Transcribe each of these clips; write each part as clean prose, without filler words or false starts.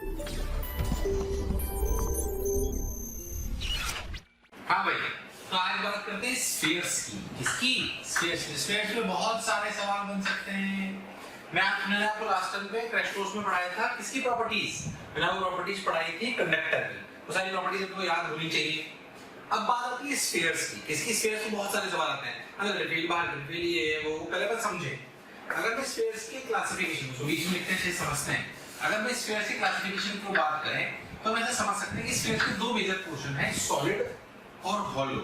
हाँ भाई, तो आज बात करते हैं स्फीयर्स की। किसकी? स्फीयर्स में बहुत सारे सवाल बन सकते हैं। मैंने आपको लास्ट टाइम पे क्रैश कोर्स में पढ़ाया था किसकी प्रॉपर्टीज। मैंने आपको प्रॉपर्टीज पढ़ाई थी कंडक्टर की। वो सारी प्रॉपर्टीज आपको याद होनी चाहिए। अब बात आती है स्फीयर्स की। किसकी? स्फीयर्स में बहुत सारे सवाल आते हैं। अंदर फील्ड, बाहर फील्ड, ये वो पहले बात समझे। अगर मैं स्फीयर्स की क्लासिफिकेशन को बीच में लिखते हैं समझते हैं। अगर मैं स्फीयर्स की क्लासिफिकेशन को बात करें तो मैं समझ सकते हैं कि स्फीयर्स के दो मेजर पोर्शन है, सॉलिड और हॉलो।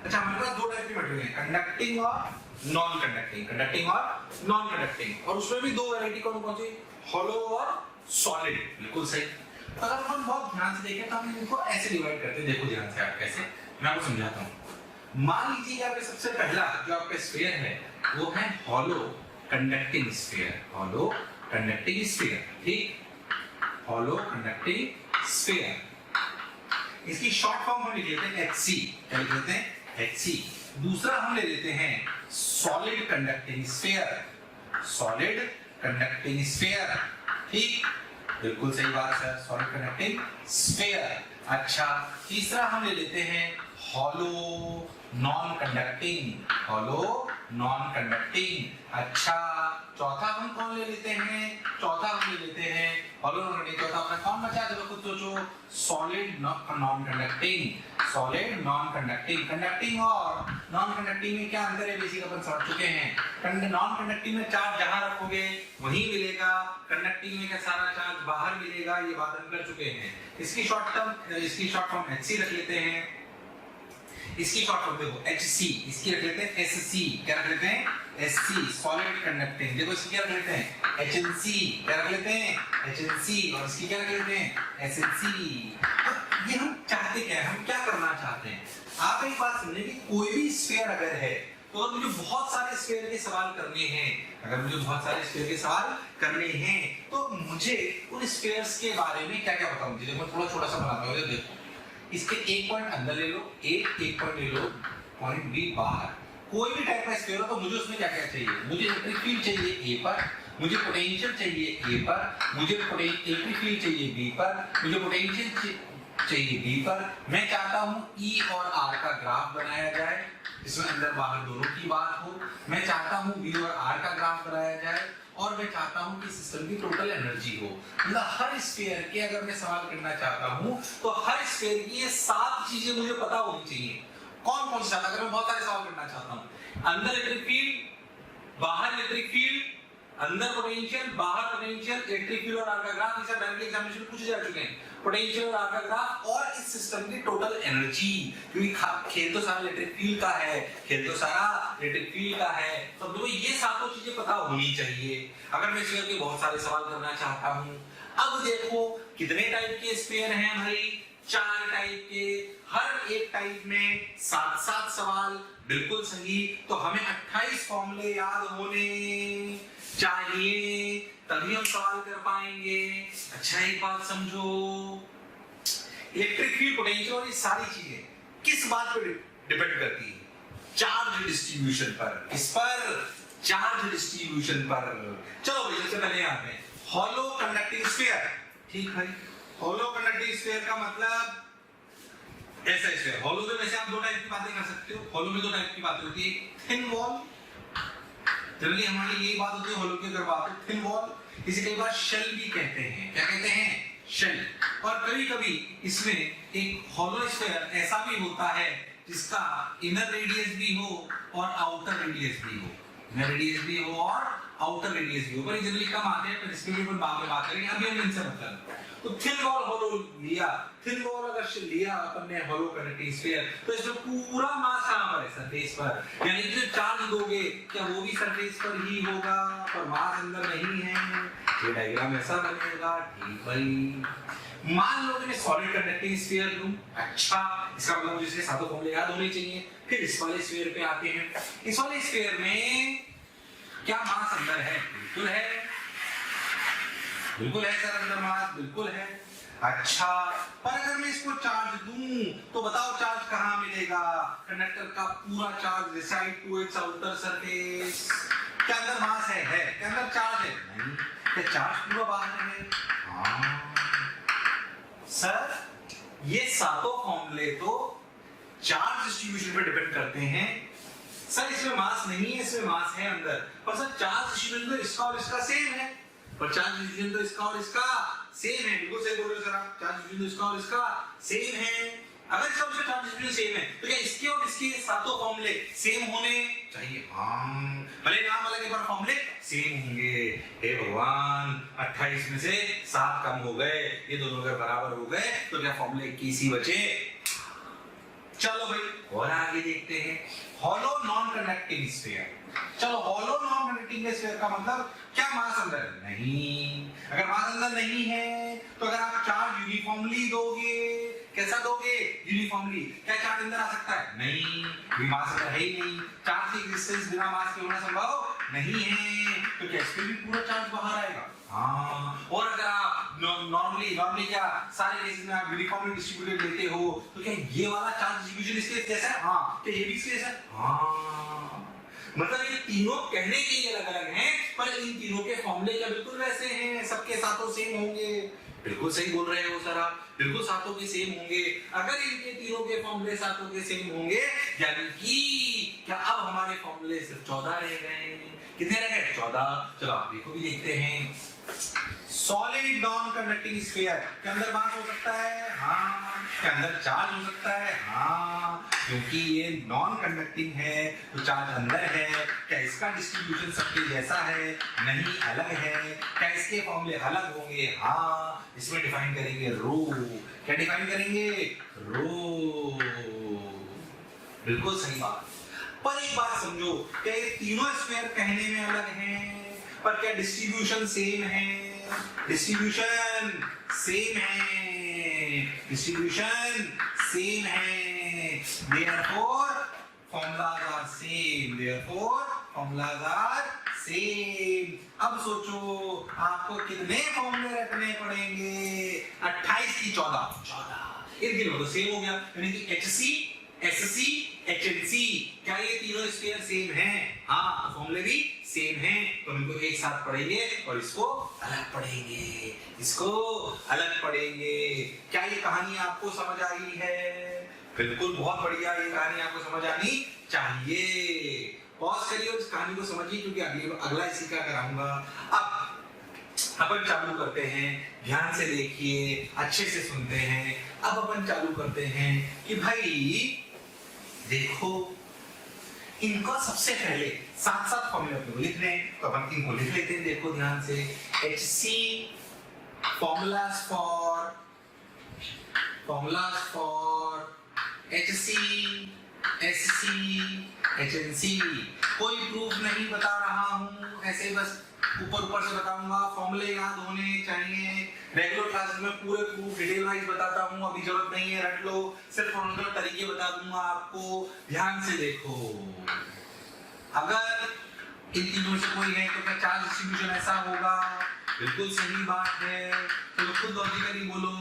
अच्छा, हमारे पास दो टाइप की मटेरियल है, कंडक्टिंग और नॉन कंडक्टिंग। कंडक्टिंग और नॉन कंडक्टिंग, और उसमें भी दो वैरायटी कौन कौन सी? हॉलो और सॉलिड। बिल्कुल सही। तो अगर हम बहुत ध्यान से देखें तो हम इनको ऐसे डिवाइड करते हैं। देखो ध्यान से, आप कैसे, मैं आपको समझाता हूं। मान लीजिए आपके सबसे पहला जो आपका स्फीयर है वो है hollow conducting sphere. Hollow conducting sphere, ठीक। हॉलो कंडक्टिंग स्फीयर, इसकी शॉर्ट फॉर्म हम लिख लेते हैं HC। क्या लिख लेते हैं? HC। दूसरा हम ले लेते हैं solid conducting sphere. Solid conducting sphere, ठीक। बिल्कुल सही बात सर, सॉलिड कंडक्टिंग स्फीयर। अच्छा, तीसरा हम ले लेते हैं hollow non conducting. Hollow non conducting. अच्छा, चौथा हम कौन ले लेते हैं? चौथा हम ले लेते हैं हॉलो नॉन कंडक्टिंग। चौथा अपना कौन बचा? चलो खुद सोचो। Solid non conducting. Solid non conducting. Conducting और नॉन कंडक्टिंग में क्या अंतर है? बेसिक अपन समझ चुके हैं। नॉन कंडक्टिंग में चार्ज जहां रखोगे वहीं मिलेगा, कंडक्टिंग में क्या सारा चार्ज बाहर मिलेगा, ये बात हम कर चुके हैं। इसकी शॉर्ट फॉर्म HC रख लेते हैं। इसकी शॉर्ट फॉर्म देखो HC, इसकी रख लेते हैं SC। क्या रख लेते हैं? SC, solid conducting. देखो इसकी क्या रख लेते हैं? HNC। क्या रख लेते हैं? HNC। और इसकी क्या रख लेते हैं? SNC। अब ये हम चाहते क्या है? हम क्या करना चाहते हैं? आप एक बात समझिए कि कोई भी स्फीयर अगर है तो अगर मुझे बहुत सारे स्फीयर के सवाल करने हैं, अगर मुझे बहुत सारे स्फीयर के सवाल करने हैं तो मुझे उन स्फीयर्स के बारे में क्या क्या पता होना चाहिए। देखो थोड़ा छोटा सा बनाता हूं। देखो, इसके एक पॉइंट अंदर ले लो, एक पॉइंट ले लो, पॉइंट बी बाहर। कोई भी टाइप का स्फीयर हो तो मुझे उसमें क्या क्या चाहिए? मुझे इलेक्ट्रिक फील्ड चाहिए ए पर, मुझे पोटेंशियल चाहिए ए पर, मुझे इलेक्ट्रिक फील्ड चाहिए बी पर, मुझे पोटेंशियल चाहिए बी पर। मैं चाहता हूं ई और आर का ग्राफ बनाया जाए जिसमें अंदर बाहर दोनों की बात हो। मैं चाहता हूं बी और आर का ग्राफ बनाया जाए, और मैं चाहता हूं कि सिस्टम की टोटल एनर्जी हो। मतलब हर स्फीयर के अगर मैं सवाल करना चाहता हूं तो हर स्फीयर की ये 7 चीजें मुझे पता होनी चाहिए। कौन कौन सा? अगर मैं बहुत सारे सवाल करना चाहता हूं, अंदर इलेक्ट्रिक फील्ड, बाहर इलेक्ट्रिक फील्ड, अंदर पोटेंशियल, बाहर पोटेंशियल, इलेक्ट्रिक फील्ड और आर का ग्राफ, इसे डायरेक्टली एग्जामिनेशन में पूछे जा चुके हैं। पोटेंशियल और आर का ग्राफ और इस सिस्टम की टोटल एनर्जी, क्योंकि खेल तो सारा इलेक्ट्रिक फील्ड का है, खेल तो सारा इलेक्ट्रिक फील्ड का है, तो देखो ये सातों चीजें पता होनी चाहिए अगर मैं स्फीयर के बहुत सारे सवाल करना चाहता हूं। अब देखो कितने टाइप के स्फीयर हैं भाई? 4 टाइप के। हर एक टाइप में 7-7 सवाल। बिल्कुल सही। तो हमें 28 फॉर्मूले याद होने चाहिए, तभी हम सवाल कर पाएंगे। अच्छा, एक बात समझो, इलेक्ट्रिक फील्ड, पोटेंशियल और ये सारी चीजें किस बात पर डिपेंड करती है? चार्ज डिस्ट्रीब्यूशन पर। किस पर? चार्ज डिस्ट्रीब्यूशन पर। चलो भाई, सबसे पहले आते हैं हॉलो कंडक्टिंग स्फीयर। ठीक है, हॉलो कंडक्टिंग स्फीयर का मतलब ऐसा स्फीयर। हॉलो में वैसे आप दो टाइप की बातें कर सकते हो। हॉलो में दो टाइप की बातें होती है, थिन वॉल, जनरली हमारी यही बात होती है हॉलो की अगर बात हो, थिन वॉल। इसे कई बार शेल भी कहते हैं। क्या कहते हैं? शेल। और कभी कभी इसमें एक हॉलो स्फीयर ऐसा भी होता है जिसका इनर रेडियस भी हो और आउटर रेडियस भी हो। इनर रेडियस भी हो और आउटर रेडियस भी हो, पर जनरली कम आते हैं, पर इसके भी अपन बाद में बात करेंगे। अभी हम इनसे मतलब तो थिन वॉल हॉलो लिया। थिन वॉल अगर लिया अपन ने हॉलो कंडक्टिंग स्फीयर, तो इसमें पूरा मास कहां पर है? सरफेस पर। यानी कि जो चार्ज दोगे क्या वो भी सरफेस पर ही होगा, पर मास अंदर नहीं है। ये डायग्राम ऐसा बनेगा, ठीक भाई। मान लो कि मैं सॉलिड कंडक्टिंग स्फीयर लूं। अच्छा, इसका मतलब मुझे इसके सातों फॉर्मूले याद होने चाहिए। फिर इस वाले स्फीयर पे आते हैं। इस वाले स्फीयर में क्या मास अंदर है? बिल्कुल है, बिल्कुल है सर, अंदर मास बिल्कुल है। अच्छा, पर अगर मैं इसको चार्ज दूं तो बताओ चार्ज कहां मिलेगा? कंडक्टर का पूरा charge reside to its outer surface. क्या अंदर मास है? क्या अंदर चार्ज है? नहीं। क्या चार्ज पूरा बाहर है? हाँ। सर ये सातों फॉर्मूले तो चार्ज डिस्ट्रीब्यूशन पे डिपेंड करते हैं। सर इसमें मास नहीं है, इसमें मास है अंदर, पर सर चार्ज डिस्ट्रीब्यूशन तो इसका और इसका सेम है, पर चार्ज डिस्ट्रीब्यूशन तो इसका और इसका सेम है। बिल्कुल सही बोल रहे हो सर आप, चार्ज डिस्ट्रीब्यूशन तो इसका और इसका सेम है। अगर इसका और इसका चार्ज डिस्ट्रीब्यूशन सेम है तो क्या इसके और इसके सातों फॉर्मूले सेम होने चाहिए? हाँ, भले नाम अलग है पर फॉर्मूले सेम होंगे। हे भगवान, 28 में से 7 कम हो गए, ये दोनों के बराबर हो गए, तो क्या फॉर्मूले 21 ही बचे? चलो भाई और आगे देखते हैं। Hollow non conducting sphere. चलो हॉलो नॉन कंडक्टिंग स्फीयर का मतलब क्या मास अंदर नहीं? अगर मास अंदर नहीं है तो अगर आप चार्ज यूनिफॉर्मली दोगे, कैसा दोगे? यूनिफॉर्मली, क्या चार्ज अंदर आ सकता है? नहीं, भी मास अंदर है ही नहीं। चार्ज की एग्जिस्टेंस बिना मास के होना संभव नहीं है, तो क्या इसमें भी पूरा चार्ज बाहर आएगा? हाँ, और अगर आप नॉर्मली क्या सारे केसेस में आप यूनिफॉर्मली डिस्ट्रीब्यूटेड लेते हो तो क्या ये वाला चार्ज डिस्ट्रीब्यूशन इसके जैसा है? हाँ, क्या ये भी इसके जैसा है? हाँ, मतलब ये तीनों कहने के लिए अलग अलग हैं, पर इन तीनों के फॉर्मूले क्या बिल्कुल वैसे हैं? सबके सातों सेम होंगे? बिल्कुल सही बोल रहे हो सर आप, बिल्कुल सातों के सेम होंगे। अगर इनके तीनों के फॉर्मूले सातों के सेम होंगे, यानी कि क्या अब हमारे फॉर्मूले सिर्फ 14 रह गए। कितने रह गए? 14। चलो आप देखो भी देखते हैं। सॉलिड नॉन कंडक्टिंग स्फीयर के अंदर मास हो सकता है? हाँ। के अंदर चार्ज हो सकता है? हाँ, क्योंकि ये नॉन कंडक्टिंग है तो चार्ज अंदर है। क्या इसका डिस्ट्रीब्यूशन सबके जैसा है? नहीं, अलग है। क्या इसके फॉर्मूले अलग होंगे? हाँ, इसमें डिफाइन करेंगे रो। क्या डिफाइन करेंगे? रो। बिल्कुल सही बात। पर एक बात समझो, क्या ये तीनों स्फीयर कहने में अलग हैं, पर क्या डिस्ट्रीब्यूशन सेम है? डिस्ट्रीब्यूशन सेम है, डिस्ट्रीब्यूशन सेम है। Therefore formulas are same, therefore formulas are same। अब सोचो आपको कितने फॉर्मूले रखने पड़ेंगे? 28 की 14 इन तीनों तो सेम हो गया, यानी कि HC, SC, HNC। क्या ये तीनों स्फीयर सेम हैं? हाँ, फॉर्मूले भी सेम हैं, तो इनको एक साथ पढ़ेंगे और इसको अलग पढ़ेंगे, इसको अलग पढ़ेंगे। क्या ये कहानी आपको समझ आई है? बिल्कुल, बहुत बढ़िया, ये कहानी आपको समझ आनी चाहिए। पॉज करिए और इस कहानी को समझिए, क्योंकि अगला इसी का कराऊंगा। अब अपन चालू करते हैं, ध्यान से देखिए, अच्छे से सुनते हैं। अब अपन चालू करते हैं कि भाई देखो, इनको सबसे पहले साथ साथ फॉर्मूले को लिखने, तो अपन इनको लिख लेते हैं। देखो ध्यान से, HC formulas for HC, SC, HNC। कोई प्रूफ नहीं बता रहा हूं, ऐसे बस ऊपर से बताऊंगा। फॉर्मूले याद होने चाहिए। रेगुलर क्लासेस में पूरे प्रूफ डिटेल वाइज बताता हूं, अभी जरूरत नहीं है, रट लो। सिर्फ फॉर्मूले तरीके बता दूंगा आपको। ध्यान से देखो, अगर इन तीनों से कोई है तो क्या चार्ज डिस्ट्रीब्यूशन ऐसा होगा? बिल्कुल सही बात है। तो खुद लॉजिकली बोलो,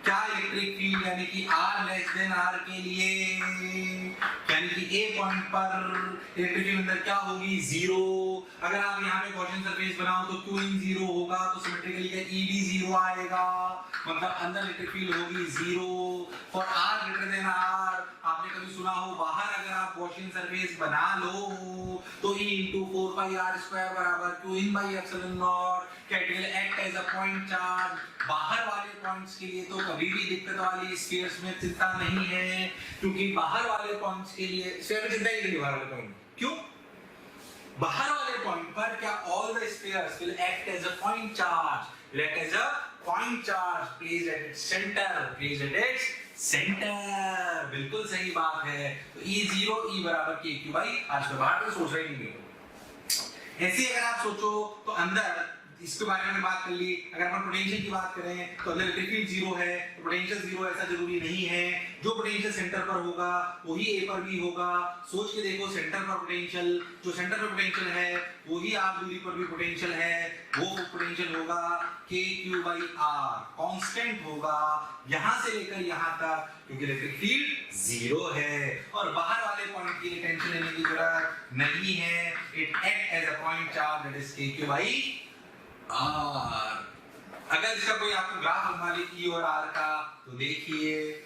क्या इलेक्ट्रिक फील्ड यानी कि R लेस देन R के लिए, यानी कि A पॉइंट पर इलेक्ट्रिक फील्ड अंदर क्या होगी? 0। अगर आप यहाँ पे गॉसियन सरफेस बनाओ तो Q इन 0 होगा, तो सिमेट्रिकली क्या E भी 0 आएगा, मतलब अंदर इलेक्ट्रिक फील्ड होगी 0। For R greater than R, आपने कभी सुना हो बाहर अगर आप गॉसियन सरफेस बना लो तो E into 4 pi R square बराबर Q in by epsilon naught। क्या it will act as a point charge? बाहर वाले पॉइंट्स के लिए तो कभी भी दिक्कत वाली स्फीयर्स में चिंता नहीं है, क्योंकि बाहर वाले पॉइंट्स के लिए स्फीयर में चिंता ही नहीं। बाहर वाले पॉइंट क्यों? बाहर वाले पॉइंट पर क्या all the spheres will act as a point charge, act as a point charge placed at its centre, placed at its centre. बिल्कुल सही बात है। तो E0 E बराबर KQ बाई R स्क्वायर। बाहर तो सोच रहे नहीं हो। ऐसे अगर आप सोचो तो अंदर इसके बारे में बात कर ली। अगर अपन पोटेंशियल की बात करें तो अंदर इलेक्ट्रिक फील्ड 0 है, तो पोटेंशियल 0 ऐसा जरूरी नहीं है। जो पोटेंशियल सेंटर पर होगा वही A पर भी होगा। सोच के देखो, सेंटर पर पोटेंशियल, जो सेंटर पर पोटेंशियल है वही R दूरी पर भी पोटेंशियल है। वो पोटेंशियल होगा KQ बाई R, कांस्टेंट होगा यहां से लेकर यहां तक, क्योंकि इलेक्ट्रिक फील्ड 0 है। और बाहर वाले पॉइंट के लिए टेंशन लेने की जरूरत नहीं है। It act as a point charge, that is KQ by R। अगर इसका कोई आपको ग्राफ बनवा ले ई और आर का, तो देखिए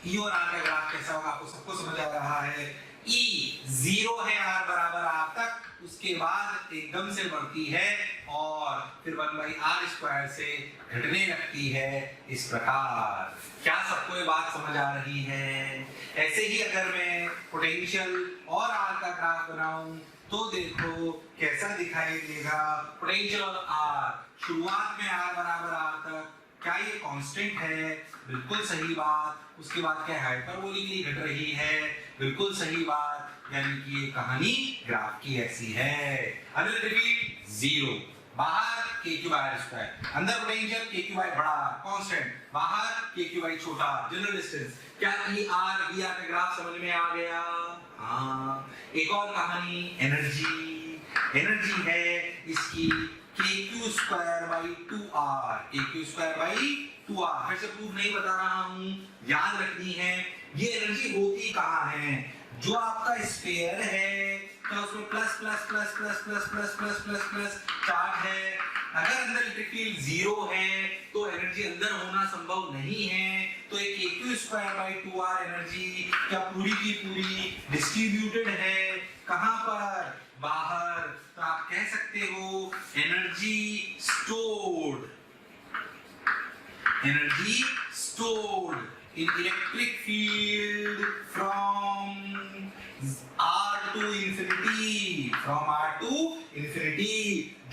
ई और आर का ग्राफ कैसा होगा, आपको सबको समझ आ रहा है। ई 0 है आर बराबर आर तक, उसके बाद एकदम से बढ़ती है और फिर 1/r² से घटने लगती है, इस प्रकार। क्या सबको ये बात समझ आ रही है? ऐसे ही अगर मैं पोटेंशियल और आर का ग्राफ बनाऊं तो देखो कैसा दिखाई देगा। पोटेंशियल और आर, शुरुआत में आर बराबर आर तक, क्या ये कांस्टेंट है? बिल्कुल सही बात। उसके बाद क्या हाइपरबोलिकली घट रही है? बिल्कुल सही बात। यानी कि ये कहानी ग्राफ की ऐसी है। अगला रिपीट 0, बाहर k⁴r², अंदर पोटेंशियल k⁴ बड़ा कांस्टेंट, बाहर k⁴ छोटा, जनरल डिस्टेंस। क्या ई आर का ग्राफ समझ में आ गया? हाँ। एक और कहानी एनर्जी, एनर्जी है इसकी kq²/2r, kq²/2r। फिर से प्रूफ नहीं बता रहा हूं, याद रखनी है। ये एनर्जी होती कहां है? जो आपका स्फीयर है, तो उसमें plus plus plus plus plus plus plus plus plus charge है। अगर अंदर इलेक्ट्रिक फील्ड 0 है तो एनर्जी अंदर होना संभव नहीं है। तो एक kq²/2r एनर्जी क्या पूरी की पूरी डिस्ट्रीब्यूटेड है? कहां पर? बाहर। तो आप कह सकते हो energy stored, energy stored in electric field from R to infinity, from R to infinity।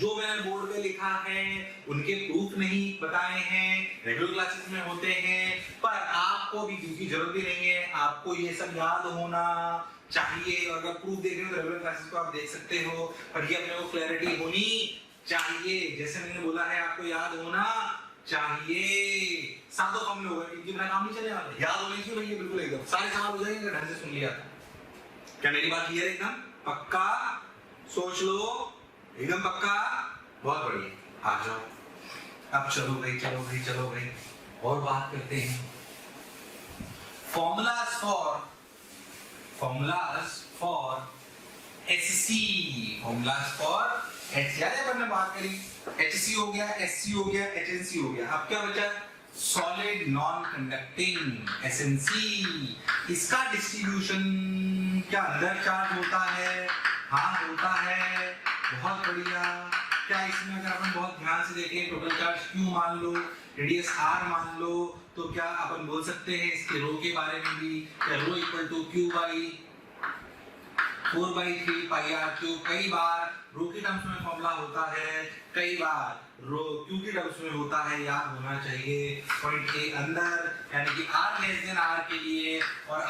जो मैंने बोर्ड पे लिखा है उनके प्रूफ नहीं बताए हैं, रेगुलर क्लासेस में होते हैं, पर आपको भी क्योंकि जरूरत भी नहीं है, आपको ये सब याद होना चाहिए। और अगर प्रूफ देख रहे हो तो रेगुलर क्लासेस को आप देख सकते हो, पर ये अपने को क्लैरिटी होनी चाहिए। जैसे मैंने बोला है आपको याद होना चाहिए। सातों फॉर्मूले हो गए, इनके बिना काम नहीं चलेगा। याद होने चाहिए भैया, बिल्कुल एकदम सारे सवाल हो जाएंगे ढंग से सुन लिया। क्या मेरी बात क्लियर है? एकदम पक्का? सोच लो, एकदम पक्का? बहुत बढ़िया, आ जाओ। अब चलो भाई, चलो भाई, चलो भाई, और बात करते हैं formulas for HC, formulas for HC। याद है अपन ने बात करी, HC हो गया, SC हो गया, HNC हो गया। अब क्या बचा? Solid non conducting, SNC। इसका डिस्ट्रीब्यूशन क्या अंदर चार्ज होता है? हाँ होता है, बहुत बढ़िया। क्या इसमें अगर अपन बहुत ध्यान से देखें, टोटल चार्ज Q मान लो, रेडियस R मान लो, तो क्या अपन बोल सकते हैं इसके रो के बारे में भी? Rho equal to Q/4/3πr3। कई बार रो की टर्म्स में फॉर्मूला होता है, कई बार रो Q की टर्म्स में होता है, याद होना चाहिए। पॉइंट ए अंदर, यानी कि r r के लिए और r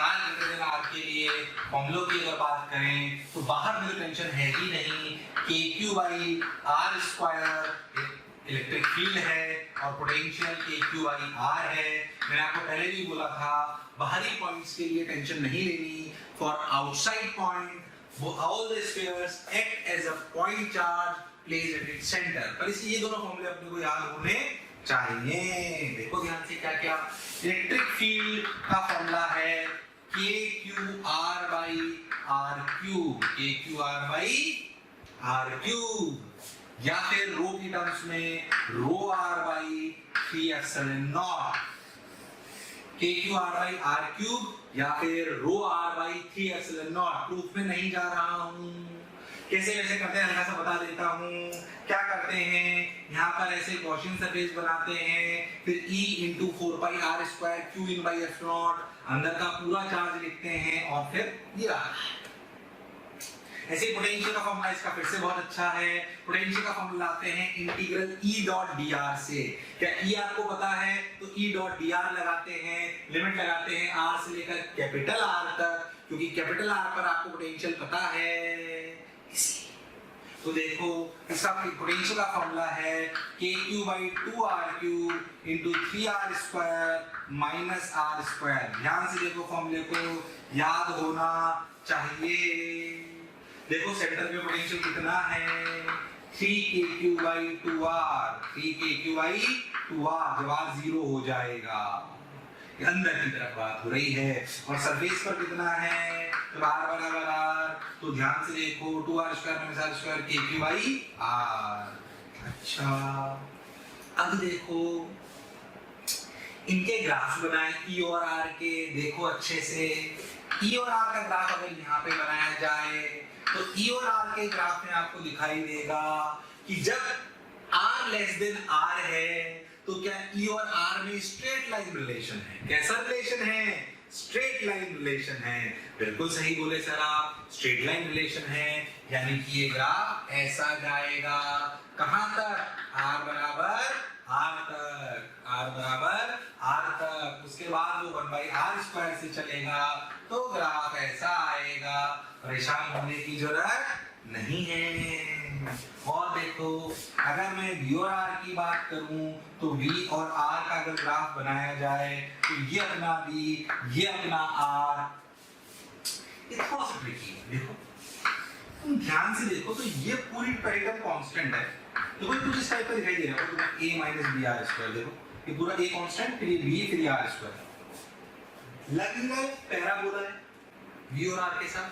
r के लिए फॉर्मूलों की अगर बात करें तो बाहर में तो टेंशन है ही नहीं। kq/r² इलेक्ट्रिक फील्ड है और पोटेंशियल kq/r है। मैंने आपको पहले भी बोला था बाहरी पॉइंट्स के लिए टेंशन नहीं लेनी। For outside point all the spheres act as a point charge placed at its center। पर इसलिए ये दोनों फॉर्मूले अपने को याद होने चाहिए। देखो ध्यान से क्या क्या। इलेक्ट्रिक फील्ड का फॉर्मूला है kq/r/r3, kq/r/r3, या फिर रो की टर्म्स में ρr/3ε0, kq/r3 या फिर ρr/3ε0। प्रूफ में नहीं जा रहा हूं, कैसे वैसे करते हैं हल्का सा बता देता हूं। क्या करते हैं, यहाँ पर ऐसे गॉसियन सरफेस बनाते हैं, फिर E × 4πr² Q/f0 अंदर का पूरा चार्ज लिखते हैं और फिर ये रहा। ऐसे पोटेंशियल का फॉर्मूला इसका फिर से बहुत अच्छा है। पोटेंशियल का फॉर्मूला लाते हैं इंटीग्रल E.dr से। क्या E आपको पता है? तो E.dr लगाते हैं, लिमिट लगाते हैं R से लेकर कैपिटल R तक, क्योंकि कैपिटल R पर आपको पोटेंशियल पता है इसलिए। तो देखो इसका पोटेंशियल का फॉर्मूला है kq/2r³ × 3r² - r²। ध्यान से देखो, फॉर्मूले को याद होना चाहिए। देखो सेंटर पे पोटेंशियल कितना है? 3kq/2r, 3kq/2r। जब r 0 हो जाएगा, अंदर की तरफ बात हो रही है। और सरफेस पर कितना है? तो r बराबर r। तो ध्यान से देखो 2r² - r² kq/r। अच्छा अब देखो इनके ग्राफ बनाए ई और आर के, देखो अच्छे से ई और आर का ग्राफ अगर यहाँ पे बनाया जाए तो ई और आर के ग्राफ में आपको दिखाई देगा कि जब r लेस देन r है तो क्या ई और आर में स्ट्रेट लाइन रिलेशन है। कैसा रिलेशन है? स्ट्रेट लाइन रिलेशन है। बिल्कुल सही बोले सर आप, स्ट्रेट लाइन रिलेशन है, यानी कि ये ग्राफ ऐसा जाएगा कहां तक? r बराबर r तक, r बराबर r तक। उसके बाद वो 1/r² से चलेगा तो ग्राफ ऐसा आएगा, परेशान होने की जरूरत नहीं है। और देखो अगर मैं v और r की बात करूं तो v और r का अगर ग्राफ बनाया जाए तो ये अपना v, ये अपना r, ये थोड़ा सा ट्रिकी है। देखो तुम ध्यान से देखो तो ये पूरी टर्म कांस्टेंट है, तो कोई कुछ इस टाइप का दिखाई दे रहा है, तो a - br²। देखो ये पूरा a कांस्टेंट, फिर ये b, फिर ये r²। लगेगा पैराबोला है v और r के साथ,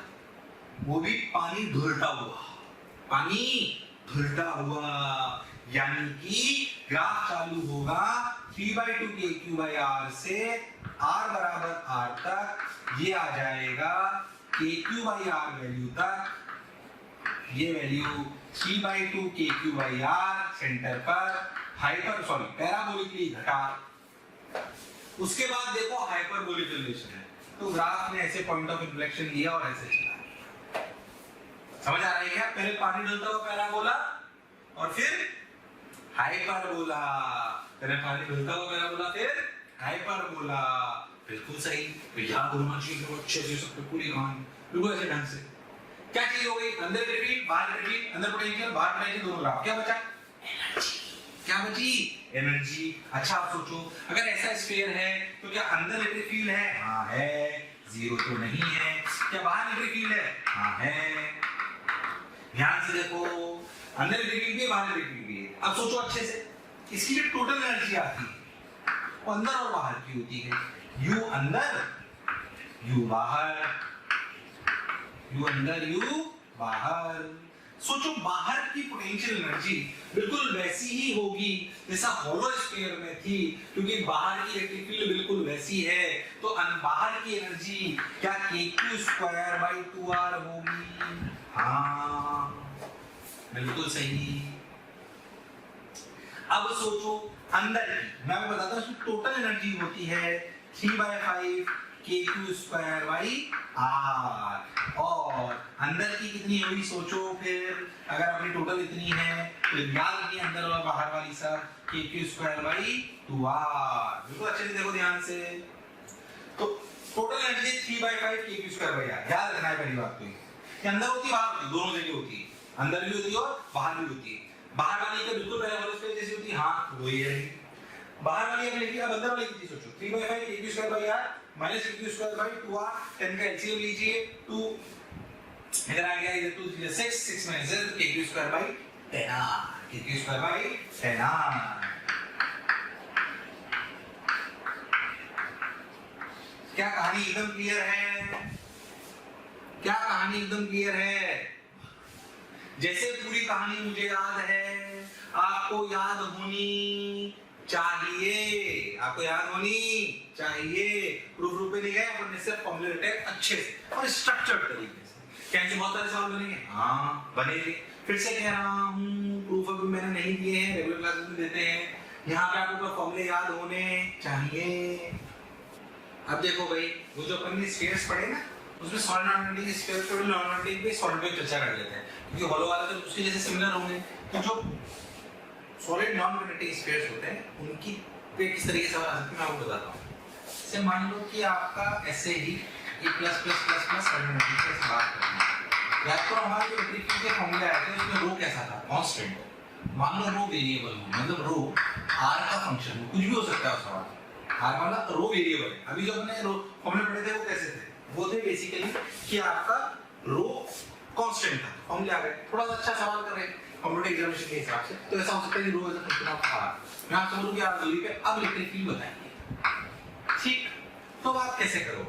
वो भी पानी धुलता हुआ, पानी धुलता हुआ, यानी कि ग्राफ चालू होगा 3/2 kq/r से r बराबर r तक, ये आ जाएगा kq/r वैल्यू तक, ये वैल्यू 3/2 kq/r सेंटर पर पैराबोलिकली घटा। उसके बाद देखो हाइपरबोलिक रिलेशन है, तो ग्राफ ने ऐसे पॉइंट ऑफ इन्फ्लेक्शन लिया और ऐसे चला। समझ आ रहा है क्या? पहले पानी ढलता हुआ पैराबोला और फिर हाइपरबोला, पहले पानी ढलता हुआ पैराबोला फिर हाइपरबोला। बिल्कुल सही, तो याद होना चाहिए अच्छे से सब पूरी कहानी बिल्कुल ऐसे ढंग से। क्या चीज हो गई? अंदर ग्रेविटी, बाहर ग्रेविटी, अंदर पोटेंशियल, बाहर पोटेंशियल, दोनों ग्राफ। क्या बचा? एनर्जी। क्या बची? एनर्जी। अच्छा आप सोचो अगर ऐसा स्फीयर है तो क्या अंदर इलेक्ट्रिक फील्ड है? हाँ है। जीरो तो नहीं है। क्या बाहर इलेक्ट्रिक फील्ड है? हाँ है। ध्यान से देखो, अंदर इलेक्ट्रिक फील्ड भी है, बाहर इलेक्ट्रिक फील्ड भी है। अब सोचो अच्छे से, इसकी जो टोटल एनर्जी आती है वो अंदर और बाहर की होती है। यू अंदर, यू बाहर, यू अंदर, यू बाहर। सोचो बाहर की पोटेंशियल एनर्जी बिल्कुल वैसी ही होगी जैसा होलो स्फीयर में थी, क्योंकि बाहर की इलेक्ट्रिक फील्ड बिल्कुल वैसी है, तो बाहर की एनर्जी क्या kq²/2r होगी? हाँ बिल्कुल सही। अब सोचो अंदर की, मैं आपको बताता हूँ इसमें टोटल एनर्जी होती है 3/5 kq²/r, और अंदर की कितनी होगी? सोचो फिर अगर अपनी टोटल इतनी है तो याद रखिए अंदर और बाहर वाली सब kq²/2r। बिल्कुल अच्छे से देखो ध्यान से, तो टोटल एनर्जी 3/5 kq²/r। याद रखना है पहली बात तो ये अंदर होती है बाहर होती है, दोनों जगह होती है, अंदर भी होती है और बाहर भी होती है। बाहर वाली तो बिल्कुल पहले वाले स्पेस जैसी होती है, हाँ वही है। बाहर वाली अपने लिखिए, अब अंदर वाली की सोचो 3/5 kq²/r माइनस kq²/2r, 10 का एलसीएम लीजिए, 2 इधर आ गया, इधर 2 3 6, 6 में से kq²/10r, kq²/10r। क्या कहानी एकदम क्लियर है? क्या कहानी एकदम क्लियर है? जैसे पूरी कहानी मुझे याद है, आपको याद होनी चाहिए, आपको याद होनी चाहिए। प्रूफ पे नहीं गए, अपन सिर्फ फॉर्मूलेटेड अच्छे से और स्ट्रक्चर्ड तरीके से। कैसे बहुत सारे सवाल बनेंगे? हाँ बनेंगे। फिर से कह रहा हूँ, प्रूफ अभी मैंने नहीं दिए हैं, रेगुलर क्लासेस में देते हैं। यहाँ पे आपको फॉर्मूले याद होने चाहिए। अब देखो भाई, वो जो अपन ने स्फीयर्स पढ़े ना, उसमें सॉलिड नॉन-मैग्नेटिक स्फीयर को नॉन-मैग्नेटिक पे सॉलिड पे चर्चा कर लेते हैं, क्योंकि हॉलो वाला तो उसके जैसे सिमिलर होंगे। तो जो सॉलिड नॉन-मैग्नेटिक स्फीयर्स होते हैं उनकी पे किस तरीके से बना सकते हैं मैं आपको बताता हूँ। जैसे मान लो कि आपका ऐसे ही E++++ मैग्नेटिक से बात करना है, या तो हमारे जो इलेक्ट्रिक फील्ड के फॉर्मूले आए थे उसमें रो कैसा था? कांस्टेंट। मान लो रो वेरिएबल हो, मतलब रो r का फंक्शन हो, कुछ भी हो सकता है उस सवाल में। r मतलब रो वेरिएबल है। अभी जो हमने रो फॉर्मूले पढ़े थे वो कैसे थे? वो थे बेसिकली कि आपका रो कांस्टेंट था, फॉर्मूले आ गए। थोड़ा सा अच्छा सवाल कर रहे हैं कंप्यूटर एग्जामिनेशन के हिसाब से, तो ऐसा हो सकता है कि rho is a function of r। मैं आपसे बोलूं कि आप जल्दी पे अब इलेक्ट्रिक फील्ड बताइए, ठीक? तो बात कैसे करो,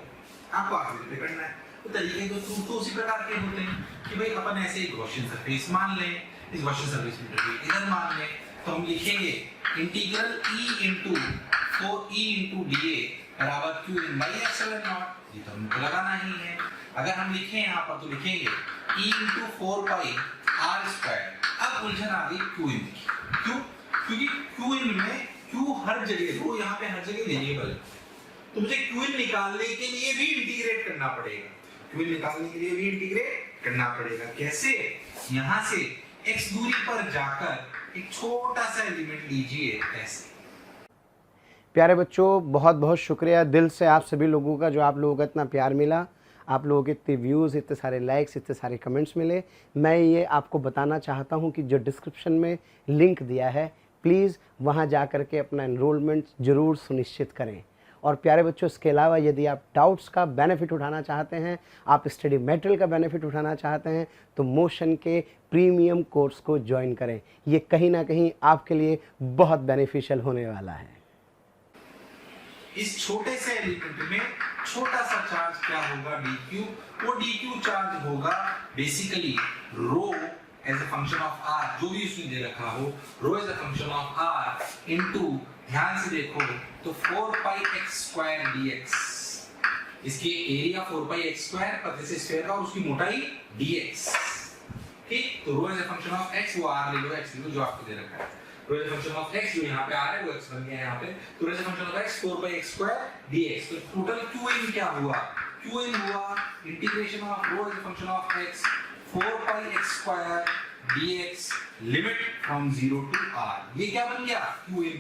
आपको आगे पे करना है। तो तरीके तो प्रूफ तो उसी प्रकार के होते हैं कि भाई अपन ऐसे एक गॉसियन सरफेस मान लें, इस गॉसियन सरफेस में इधर मान लें, तो हम लिखेंगे integral E into 4E into dA बराबर Q in by epsilon not. ये तो हमको लगाना ही है। अगर हम लिखें यहाँ पर तो लिखेंगे E इंटू 4 पाई R स्क्वायर। अब उलझन आ गई Q इन की। क्यों? क्योंकि Q इन में Q हर जगह, वो यहाँ पे हर जगह वेरिएबल है, तो मुझे Q इन निकालने के लिए भी इंटीग्रेट करना पड़ेगा। Q इन निकालने के लिए भी इंटीग्रेट करना पड़ेगा। कैसे? यहाँ से x दूरी पर जाकर एक छोटा सा एलिमेंट लीजिए ऐसे। प्यारे बच्चों, बहुत बहुत शुक्रिया दिल से आप सभी लोगों का, जो आप लोगों का इतना प्यार मिला, आप लोगों के इतने व्यूज़, इतने सारे लाइक्स, इतने सारे कमेंट्स मिले। मैं ये आपको बताना चाहता हूँ कि जो डिस्क्रिप्शन में लिंक दिया है, प्लीज़ वहाँ जा कर के अपना एनरोलमेंट ज़रूर सुनिश्चित करें। और प्यारे बच्चों, इसके अलावा यदि आप डाउट्स का बेनिफिट उठाना चाहते हैं, आप स्टडी मटेरियल का बेनिफिट उठाना चाहते हैं, तो मोशन के प्रीमियम कोर्स को ज्वाइन करें। ये कहीं ना कहीं आपके लिए बहुत बेनिफिशियल होने वाला है। इस छोटे से एलिमेंट में छोटा सा चार्ज क्या होगा, dq। वो dq चार्ज होगा basically rho as a function of r, जो भी उसने दे रखा हो, rho as a function of r into, ध्यान से देखो तो 4 पाई x स्क्वायर dx। इसकी एरिया 4 पाई x स्क्वायर पर जैसे स्फीयर का, और उसकी मोटाई dx। ठीक, तो rho as a function of x, वो r ले लो, x ले लो, जो आपको दे रखा है। Rho as a function of x, जो यहाँ पे आ रहा है वो x बन गया यहाँ पे, तो rho as a function of x 4 by x square dx। तो टोटल q इन क्या हुआ? q इन हुआ integration of rho as a function of x 4 pi x square dx limit from 0 to r। ये क्या बन गया? q इन।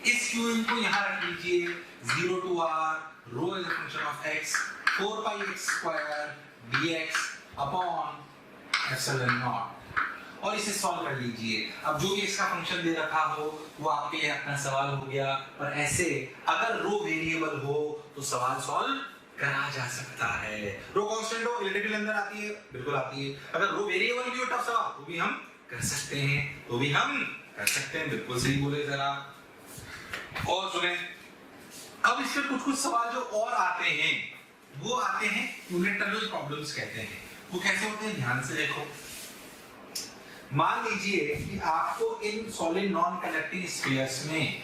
इस q इन को यहाँ रख लीजिए 0 to r, rho as a function of x 4 pi x square dx upon epsilon naught, और इसे सॉल्व कर लीजिए। अब जो भी इसका फंक्शन दे रखा हो वो आपके लिए अपना सवाल हो गया, पर ऐसे अगर रो वेरिएबल हो तो सवाल सॉल्व करा जा सकता है। रो कांस्टेंट हो, रिलेटिव के अंदर आती है, बिल्कुल आती है। अगर रो वेरिएबल भी हो टफ सवाल तो भी हम कर सकते हैं, बिल्कुल सही बोले जरा। और सुने, अब इसमें कुछ सवाल जो और आते हैं वो आते हैं यूनिट टर्मिनल प्रॉब्लम्स कहते हैं। वो कैसे होते हैं, ध्यान से देखो। मान लीजिए कि आपको in solid non conducting spheres में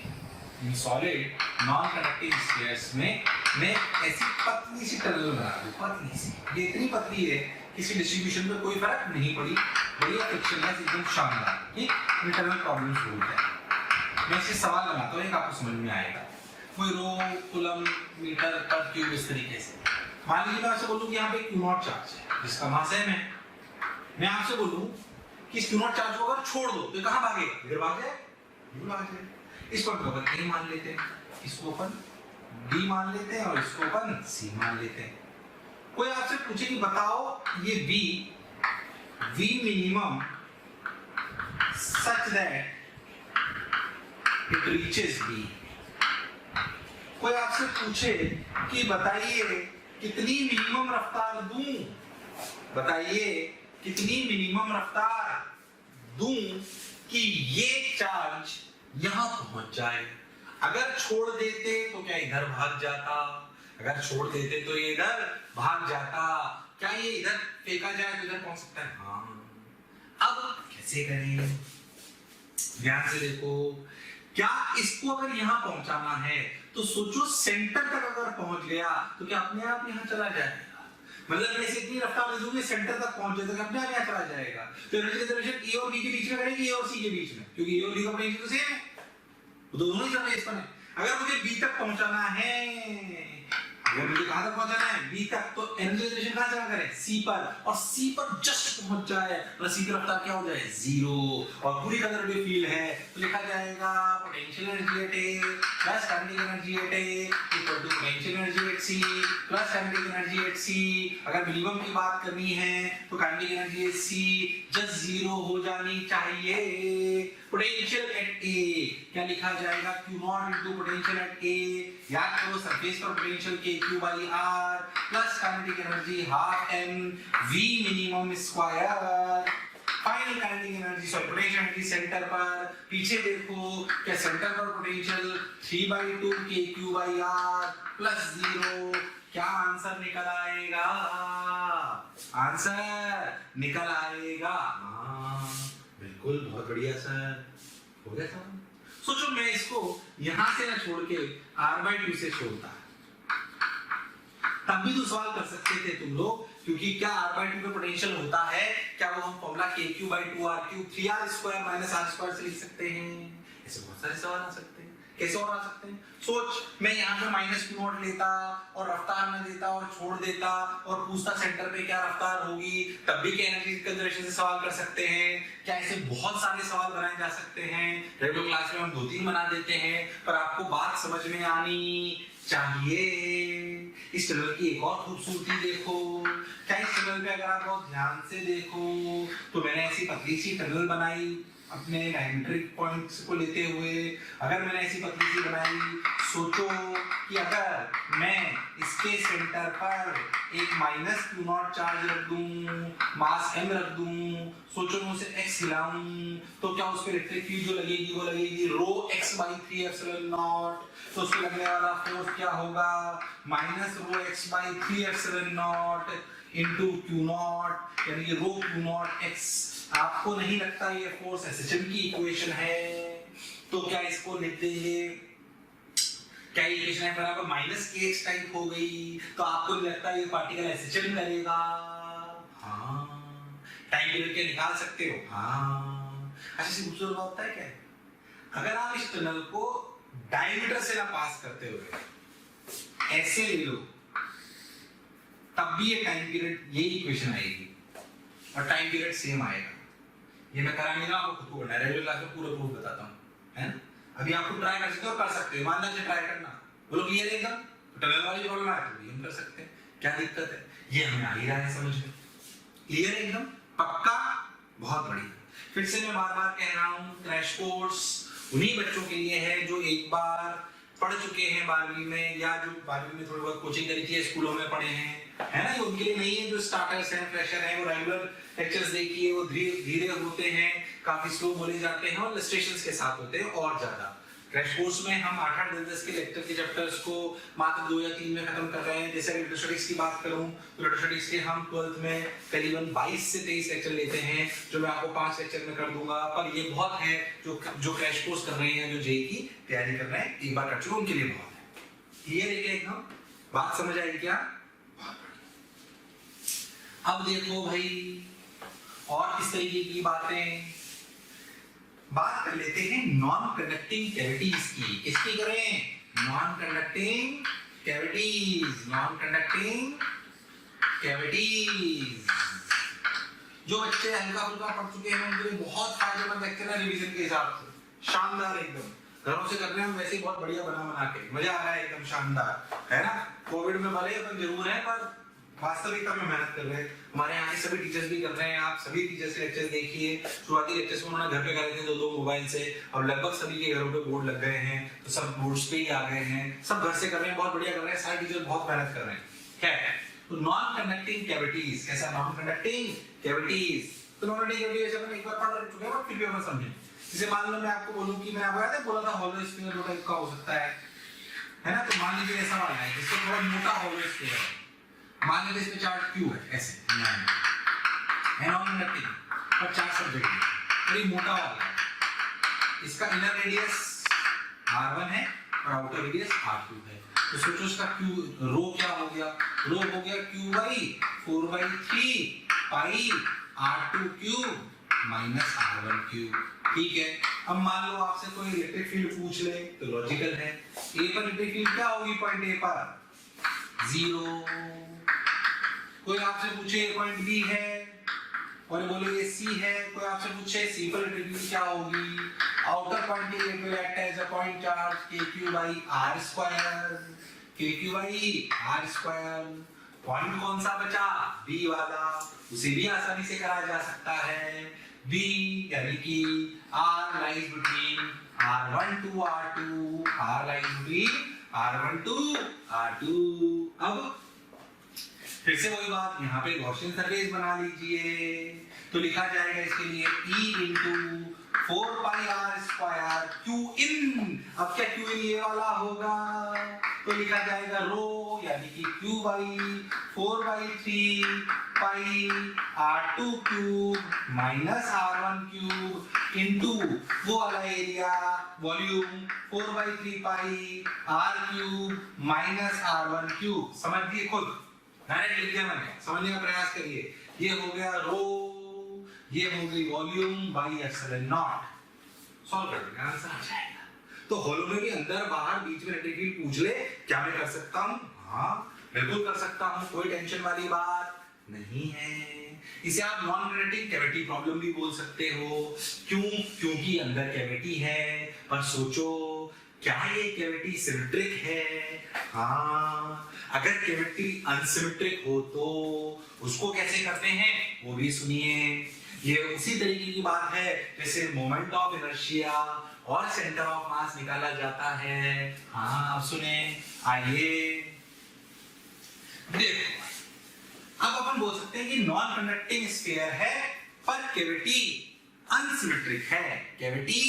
मैं ऐसी पतली सी टनल बना दूं, पतली सी, ये इतनी पतली है किसी डिस्ट्रीब्यूशन में कोई फर्क नहीं पड़ी, बढ़िया फ्रिक्शन है, एकदम शानदार। ठीक, इंटरनल प्रॉब्लम्स बोलते हैं। मैं इससे सवाल बनाता हूँ, एक आपको समझ में आएगा। कोई रो, कूलम, मीटर, पर क्यूब, इस तरीके से। मान लीजिए मैं आपसे बोलूं कि यहाँ पे Q नॉट चार्ज है जिसका मास m है। मैं आपसे बोलूं कि इस Q नॉट चार्ज को अगर छोड़ दो तो कहाँ भागे? इधर भाग जाए, इधर भाग जाए। इसको अपन A मान लेते हैं, इसको अपन B मान लेते हैं, और इसको अपन C मान लेते हैं। कोई आपसे पूछे कि बताओ ये V minimum such that it reaches B। कोई आपसे पूछे कि बताइए कितनी मिनिमम रफ्तार दूं, कि ये चार्ज यहां पहुंच जाए। अगर छोड़ देते तो क्या इधर भाग जाता? अगर छोड़ देते तो ये इधर भाग जाता। क्या ये इधर फेंका जाए तो इधर पहुंच सकता है? हाँ। अब कैसे करें? ध्यान से देखो, क्या इसको अगर यहां पहुंचाना है तो सोचो सेंटर तक अगर पहुंच गया तो क्या अपने आप यहां चला जाएगा? मतलब मैं इसे इतनी रफ्तार से दूंगी सेंटर तक पहुंच जाए तो अपने आप यहां चला जाएगा। तो एनर्जी रिजर्वेशन ए और बी के बीच में करेंगे, ए और सी के बीच में, क्योंकि ए और बी का पोटेंशियल तो सेम है, वो दोनों ही सरफेस पर है। अगर मुझे बी तक पहुंचाना है, अगर मुझे कहां तक पहुंचाना है? बी तक, तो एनर्जी रिजर्वेशन कहां जमा करें? सी पर, और सी पर जस्ट पहुंच जाए तो सी की रफ्तार क्या हो जाए? 0, और पूरी कलर में फील्ड है तो लिखा जाएगा potential energy at A plus kinetic energy at A equal to potential energy at C plus kinetic energy at C. अगर मिनिमम की बात करनी है तो kinetic energy at C just 0 हो जानी चाहिए। पोटेंशियल एट ए क्या लिखा जाएगा? Q not into potential at A, याद करो सरफेस पर पोटेंशियल के Q by R plus kinetic energy half m V minimum square. Final kinetic energy, sorry potential energy center पर, पीछे देखो क्या सेंटर पर पोटेंशियल 3/2 के Q बाई R प्लस 0। क्या आंसर निकल आएगा? आंसर निकल आएगा, हाँ बिल्कुल, बहुत बढ़िया सर। हो गया सवाल। सोचो मैं इसको यहां से ना छोड़ के r/2 से छोड़ता, तब भी तो सवाल कर सकते थे तुम लोग, क्योंकि क्या r/2 पे पोटेंशियल होता है, क्या वो हम फॉर्मूला kq/2r³ 3r² - r² से लिख सकते हैं। ऐसे बहुत सारे सवाल आ सकते हैं। कैसे और आ सकते हैं? सोच मैं यहाँ पे -q0 लेता और रफ्तार न देता और छोड़ देता और पूछता सेंटर पे क्या रफ्तार होगी, तब भी क्या एनर्जी कंजर्वेशन से सवाल कर सकते हैं। क्या ऐसे बहुत सारे सवाल बनाए जा सकते हैं। रेगुलर क्लास में हम 2-3 बना देते हैं, पर आपको बात समझ में आनी चाहिए। इस टनल की एक और खूबसूरती देखो। क्या इस टनल पे अगर आप बहुत ध्यान से देखो तो मैंने ऐसी पतली सी टनल बनाई अपने डायमेट्रिक पॉइंट्स को लेते हुए। अगर मैंने ऐसी पतली सी बनाई, सोचो कि अगर मैं इसके सेंटर पर एक -q0 चार्ज रख दूं, मास m रख दूं, सोचो मैं उसे x हिलाऊं, तो क्या उस पर इलेक्ट्रिक फील्ड जो लगेगी वो लगेगी ρx/3ε0। तो उसको लगने वाला फोर्स क्या होगा, -ρx/3ε0 इनटू q0, यानी कि ρq0x। आपको नहीं लगता ये फोर्स एसएचएम की इक्वेशन है? तो क्या इसको लिख देंगे, क्या ये इक्वेशन है बराबर -kx टाइप हो गई, तो आपको नहीं लगता ये पार्टिकल एसएचएम करेगा? हाँ। टाइम पीरियड क्या निकाल सकते हो? हाँ। अच्छा सी खूबसूरत बात होता है क्या, अगर आप इस टनल को डायमीटर से ना पास करते हुए ऐसे ले लो, तब भी ये टाइम पीरियड यही इक्वेशन आएगी और टाइम पीरियड सेम आएगा। ये मैं करा नहीं रहा, आपको खुद को करना है। रेगुलर क्लास में पूरा प्रूफ बताता हूँ, है ना। अभी आपको ट्राई कर सकते हो, कर सकते हो, मान लीजिए ट्राई करना, बोलो क्लियर है एकदम, तो टनल वाली प्रॉब्लम आए तो भी हम कर सकते हैं, क्या दिक्कत है। ये हमें आ ही रहा है समझ में, क्लियर है एकदम, पक्का, बहुत बढ़िया। फिर से मैं बार बार कह रहा हूँ, क्रैश कोर्स उन्हीं बच्चों के लिए है जो एक बार पढ़ चुके हैं 12वीं में, या जो 12वीं में थोड़ी बहुत कोचिंग करी थी, स्कूलों में पढ़े हैं, है ना। ये उनके लिए नहीं है जो स्टार्टर्स हैं, फ्रेशर हैं, वो रेगुलर लेक्चर्स देखिए, वो धीरे धीरे होते हैं, काफी स्लो बोले जाते हैं और इलस्ट्रेशंस के साथ होते हैं और ज्यादा। क्रैश कोर्स में हम 8-8 10-10 के लेक्चर के चैप्टर्स को मात्र 2 या 3 में खत्म कर रहे हैं। जैसे अगर इलेक्ट्रोस्टैटिक्स की बात करूं तो इलेक्ट्रोस्टैटिक्स के हम 12th में करीबन 22 से 23 लेक्चर लेते हैं, जो मैं आपको 5 लेक्चर में कर दूंगा। पर ये बहुत है जो क्रैश कोर्स कर रहे हैं, जो जेईई की तैयारी कर रहे हैं, एक बार कर चुके उनके लिए बहुत है। क्लियर है क्या एकदम, बात समझ आई क्या? अब देखो भाई और किस तरीके की बातें, बात कर लेते हैं नॉन कंडक्टिंग कैविटीज की। किसकी करें? Non conducting cavities. Non conducting cavities जो बच्चे हल्का फुल्का पढ़ चुके हैं उनके लिए बहुत फायदेमंद लेक्चर है रिवीजन के हिसाब से, शानदार एकदम। घरों से कर रहे हैं हम वैसे ही बहुत बढ़िया बना के, मजा आ रहा है एकदम शानदार, है ना। कोविड में भले अपन जरूर है, पर वास्तविकता में मेहनत कर रहे हैं। हमारे यहाँ के सभी टीचर्स भी कर रहे हैं, आप सभी टीचर्स के लेक्चर्स देखिए। शुरुआती लेक्चर्स में उन्होंने घर पे करे थे 2-2 मोबाइल से, अब लगभग सभी के घरों पे बोर्ड लग गए हैं, तो सब बोर्ड्स पे ही आ गए हैं, सब घर से कर रहे हैं, बहुत बढ़िया कर रहे हैं, सारे टीचर बहुत मेहनत कर रहे हैं। क्या है तो नॉन कंडक्टिंग कैविटीज। कैसा नॉन कंडक्टिंग कैविटीज? तो नॉन कंडक्टिंग कैविटीज अपन एक बार पढ़ चुके हैं, फिर भी हम समझें। जैसे मान लो मैं आपको बोलूं कि मैं आपको याद है बोला था हॉलो स्फीयर टाइप का हो सकता है ना। तो मान लीजिए ऐसा वाला है जिसको थोड़ा मोटा हॉलो स्फीयर है, मान लीजिए इसमें चार्ज Q है, ऐसे है नॉन कंडक्टिंग, और चार्ज सब्जेक्ट है, बड़ी मोटा वाला है। इसका इनर रेडियस R1 है और आउटर रेडियस R2 है। तो सोचो इसका Q रो क्या हो गया, रो हो गया Q/4/3 पाई R2Q माइनस R1Q। ठीक है। अब मान लो आपसे कोई इलेक्ट्रिक फील्ड पूछ ले तो लॉजिकल है, A पर इलेक्ट्रिक फील्ड क्या होगी, पॉइंट A पर 0। कोई आपसे पूछे पॉइंट B है और बोले ये C है, कोई आपसे पूछे C पर इलेक्ट्रिक फील्ड क्या होगी, आउटर पॉइंट के लिए act as a point charge kq/r²। kq/r²। Point कौन सा बचा, B वाला, उसे भी आसानी से करा जा सकता है। B यानी कि R lies between R1 to R2, R lies between R1 to R2। अब फिर से वही बात, यहाँ पे गॉसियन सरफेस बना लीजिए, तो लिखा जाएगा इसके लिए E into 4 pi r square q in. अब क्या क्यू इन ये वाला होगा, तो लिखा जाएगा रो यानी कि Q by 4/3 pi r2 cube minus r1 cube into वो वाला area volume 4/3 pi r cube minus r1 cube. समझिए खुद, डायरेक्ट लिख दिया मैंने, समझने का प्रयास करिए। ये हो गया रो, ये हो गई volume by epsilon not. Solve कर देंगे, आंसर आ जाएगा। तो होलो में भी अंदर बाहर बीच में इलेक्ट्रिक फील्ड पूछ ले, क्या मैं कर सकता हूं? हाँ बिल्कुल कर सकता हूं, कोई टेंशन वाली बात नहीं है। इसे आप नॉन कंडक्टिंग कैविटी प्रॉब्लम भी बोल सकते हो। क्यों? क्योंकि अंदर कैविटी है। पर सोचो, क्या ये कैविटी सिमेट्रिक है? हाँ, अगर कैविटी अनसिमेट्रिक हो तो उसको कैसे करते हैं वो भी सुनिए। ये उसी तरीके की बात है जैसे मोमेंट ऑफ इनर्शिया और सेंटर ऑफ मास निकाला जाता है। हाँ अब सुने, आइए देखो, अब अपन बोल सकते हैं कि नॉन कंडक्टिंग स्फीयर है पर कैविटी अनसिमेट्रिक है। कैविटी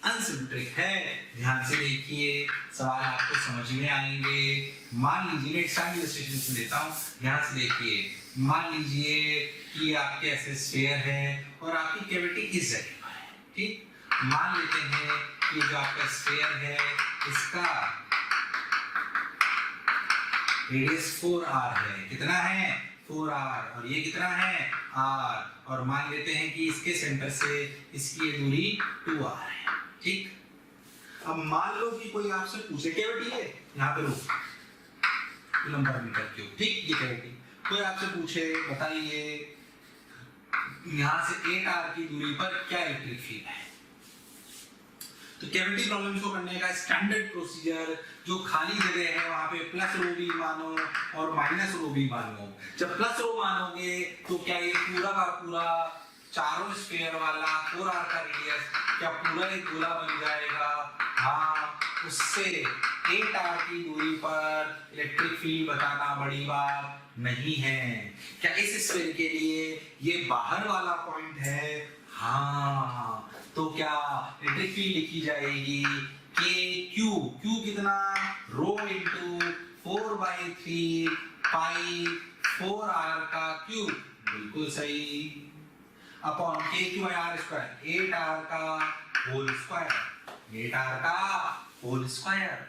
अनसिमेट्रिक है। ध्यान से देखिए, सवाल आपको समझ में आएंगे। मान लीजिए, मैं एग्जाम्पल इलस्ट्रेशन से देता हूं, ध्यान से देखिए। मान लीजिए कि आपके ऐसे स्फीयर है और आपकी कैविटी इस जगह पर है, ठीक। मान लेते हैं कि जो आपका स्फीयर है इसका रेडियस 4r है। कितना है? 4r। और ये कितना है? r। और मान लेते हैं कि इसके सेंटर से इसकी दूरी 2r है, ठीक। अब मान लो कि कोई आपसे पूछे, कैविटी है यहाँ पे रो लंबा मीटर क्यूब, ठीक, ये कैविटी। कोई आपसे पूछे, बताइए यहाँ से 8r की दूरी पर क्या इलेक्ट्रिक फील्ड है? तो कैविटी प्रॉब्लम्स को करने का स्टैंडर्ड प्रोसीजर, जो खाली जगह है वहां पे प्लस रो भी मानो और माइनस रो भी मानो। जब प्लस रो मानोगे तो क्या ये पूरा का पूरा चारों स्फीयर वाला 4r का रेडियस क्या पूरा एक गोला बन जाएगा? हाँ, उससे 8r की दूरी पर इलेक्ट्रिक फील्ड बताना बड़ी बात नहीं है। क्या इस स्फीयर के लिए ये बाहर वाला पॉइंट है? हाँ, तो क्या इलेक्ट्रिक फील्ड लिखी जाएगी के क्यू, क्यू कितना? रो इंटू 4/3 पाई 4r का क्यूब, बिल्कुल सही, अपॉन के Q by are square, 8r का होल स्क्वायर, 8r का होल स्क्वायर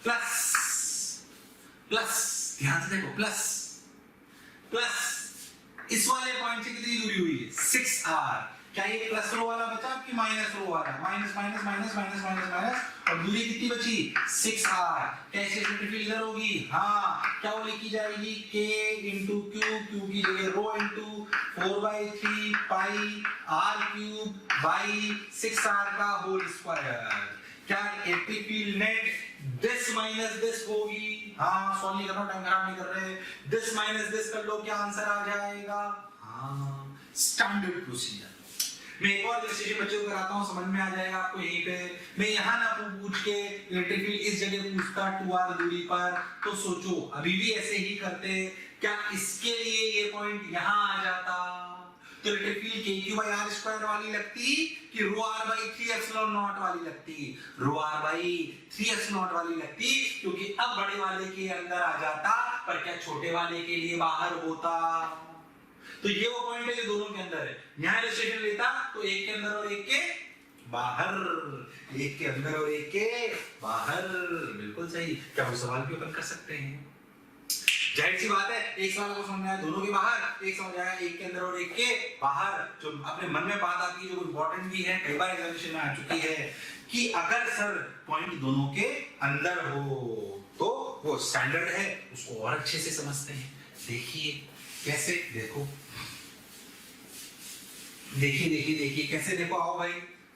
प्लस प्लस, ध्यान से देखो, प्लस प्लस इस वाले पॉइंट से कितनी दूरी हुई है? 6r। क्या ये प्लस रो वाला बचा कि माइनस रो वाला? Minus minus minus minus minus minus, और दूरी कितनी बची? 6r। क्या इससे इलेक्ट्रिक फील्ड इधर होगी? हाँ, क्या वो लिखी जाएगी? k इंटू क्यू, क्यू की जगह rho into 4/3 pi r cube by 6r का होल स्क्वायर। क्या electric field net this minus this होगी? हाँ, सॉल्व नहीं करना, टाइम खराब नहीं कर रहे। दिस माइनस दिस कर लो, क्या आंसर आ जाएगा? हाँ, स्टैंडर्ड प्रोसीजर। मैं एक और इलस्ट्रेशन बच्चों को कराता हूं, समझ में आ जाएगा आपको। यहीं पे मैं यहाँ ना पूछ के इलेक्ट्रिक फील्ड इस जगह पूछता 2r दूरी पर, तो सोचो अभी भी ऐसे ही करते। क्या इसके लिए ये पॉइंट यहाँ आ जाता तो इलेक्ट्रिक फील्ड के क्यू बाई आर स्क्वायर वाली लगती कि रो r बाई 3 एप्सिलॉन नॉट वाली लगती? रो r बाई 3 एप्सिलॉन नॉट वाली लगती, क्योंकि अब बड़े वाले के अंदर आ जाता, पर क्या छोटे वाले के लिए बाहर होता? तो ये वो पॉइंट है जो दोनों के अंदर है। यहाँ इलस्ट्रेशन लेता तो एक के अंदर और एक के बाहर, एक के अंदर और एक के बाहर, बिल्कुल सही। क्या वो सवाल भी अपन कर सकते हैं? जाहिर सी बात है, एक सवाल को समझ में आया दोनों के बाहर, एक समझ आया एक के अंदर और एक के बाहर। जो अपने मन में बात आती है, जो इम्पोर्टेंट भी है, कई बार एग्जामिनेशन में आ चुकी है कि अगर सर पॉइंट दोनों के अंदर हो तो वो स्टैंडर्ड है, उसको और अच्छे से समझते हैं। देखिए कैसे, देखो देखिए देखिए देखिए कैसे, देखो, आओ भाई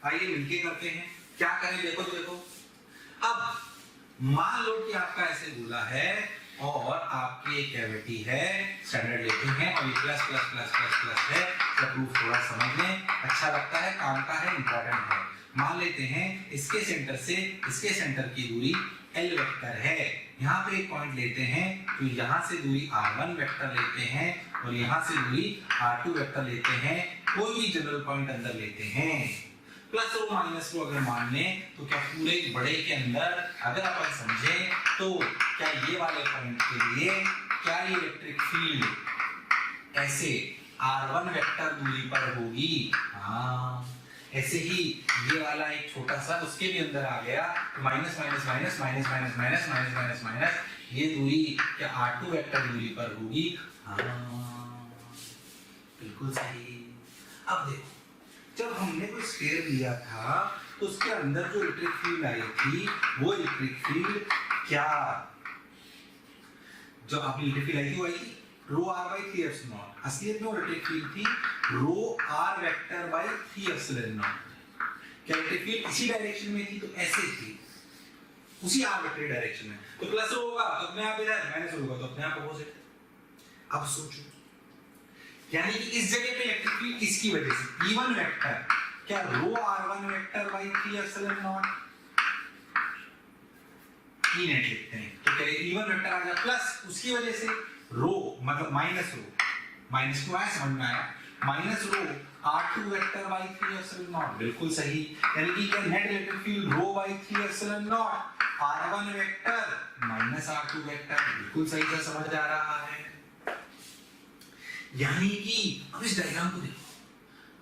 आइए मिलके करते हैं। क्या करें? देखो देखो, अब मान लो कि आपका ऐसे गोला है और आपकी एक कैविटी है, स्टैंडर्ड लेते हैं, और ये plus plus plus plus plus है। तो प्रूफ थोड़ा समझ लें, अच्छा लगता है, काम का है, इंपॉर्टेंट है। मान लेते हैं इसके सेंटर से इसके सेंटर की दूरी L वेक्टर है। यहाँ पे एक पॉइंट लेते हैं, तो यहाँ से दूरी r1 वेक्टर लेते हैं और यहाँ से दूरी r2 वेक्टर लेते हैं। कोई भी जनरल पॉइंट अंदर लेते हैं, प्लस रो माइनस रो अगर मान लें तो क्या पूरे बड़े के अंदर अगर अपन समझे तो क्या ये वाले पॉइंट के लिए क्या ये इलेक्ट्रिक फील्ड ऐसे r1 वेक्टर दूरी पर होगी? हाँ, ऐसे ही ये वाला एक छोटा सा उसके भी अंदर आ गया, minus minus minus minus minus minus minus minus minus, ये दूरी क्या r2 वेक्टर दूरी पर होगी? हाँ, बिल्कुल सही। अब देखो, जब हमने कोई स्फीयर लिया था तो उसके अंदर जो इलेक्ट्रिक फील्ड आई थी वो इलेक्ट्रिक फील्ड क्या, जो आपने इलेक्ट्रिक फील्ड आई थी वो आई थी रो r by 3 epsilon नॉट। असलियत में वो इलेक्ट्रिक फील्ड थी रो r vector by 3 epsilon not. क्या इलेक्ट्रिक फील्ड इसी डायरेक्शन में थी? तो ऐसे थी, उसी r वेक्टर डायरेक्शन में। तो प्लस रो होगा तो अपने आप इधर, माइनस होगा तो अपने आप अपोजिट। अब सोचो, यानी कि इस जगह पे इलेक्ट्रिक फील्ड किसकी वजह से? E1 वेक्टर, क्या रो r1 vector by 3 epsilon not E net लिखते हैं तो क्या E1 वेक्टर आ जाए प्लस उसकी वजह से रो मतलब माइनस रो, माइनस को आया समझ में आया, minus rho r2 vector by 3 epsilon naught, बिल्कुल सही। यानी कि क्या net electric field rho by 3 epsilon नॉट r1 vector minus r2 vector, बिल्कुल सही से समझ आ रहा है। यानी कि अब इस डायग्राम को देखो,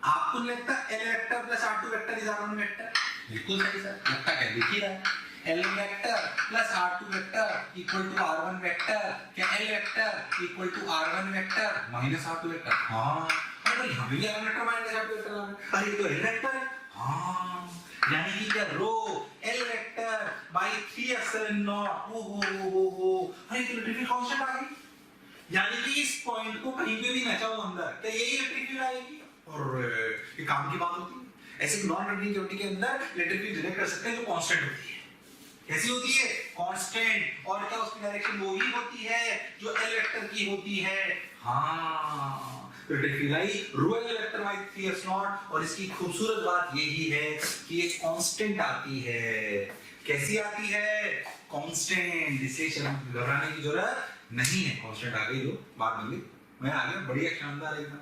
आपको लगता है L vector plus R2 vector is R1 vector, बिल्कुल सही सर, लगता क्या दिख ही रहा है, L vector plus R2 vector equal to R1 vector, क्या L vector equal to R1 vector minus R2 vector. हाँ, अरे यहाँ भी R1 vector minus R2 vector आ रहा है, अरे तो L वेक्टर है। हाँ, यानी कि क्या rho L vector by 3 epsilon नॉट, ओ हो, अरे तो इलेक्ट्रिक फील्ड कांस्टेंट आ गई। यानी कि इस पॉइंट को कहीं पे भी नचाओ अंदर, क्या यही इलेक्ट्रिक फील्ड आएगी? और ये काम की बात होती है। ऐसे नॉन कंडक्टिंग कैविटी के अंदर इलेक्ट्रिक फील्ड जनरेट कर सकते हैं जो कांस्टेंट होती है। कैसी होती है? कांस्टेंट। और क्या उसकी डायरेक्शन वो ही होती है जो एल वेक्टर की होती है। हाँ, electric field I rho L vector by 3 epsilon not, और इसकी खूबसूरत बात यही है कि ये कांस्टेंट आती है। कैसी आती है? कांस्टेंट। इसलिए घबराने की जरूरत नहीं है, कांस्टेंट आ गई जो बात बन गई, मैं आ गया, बढ़िया शानदार एकदम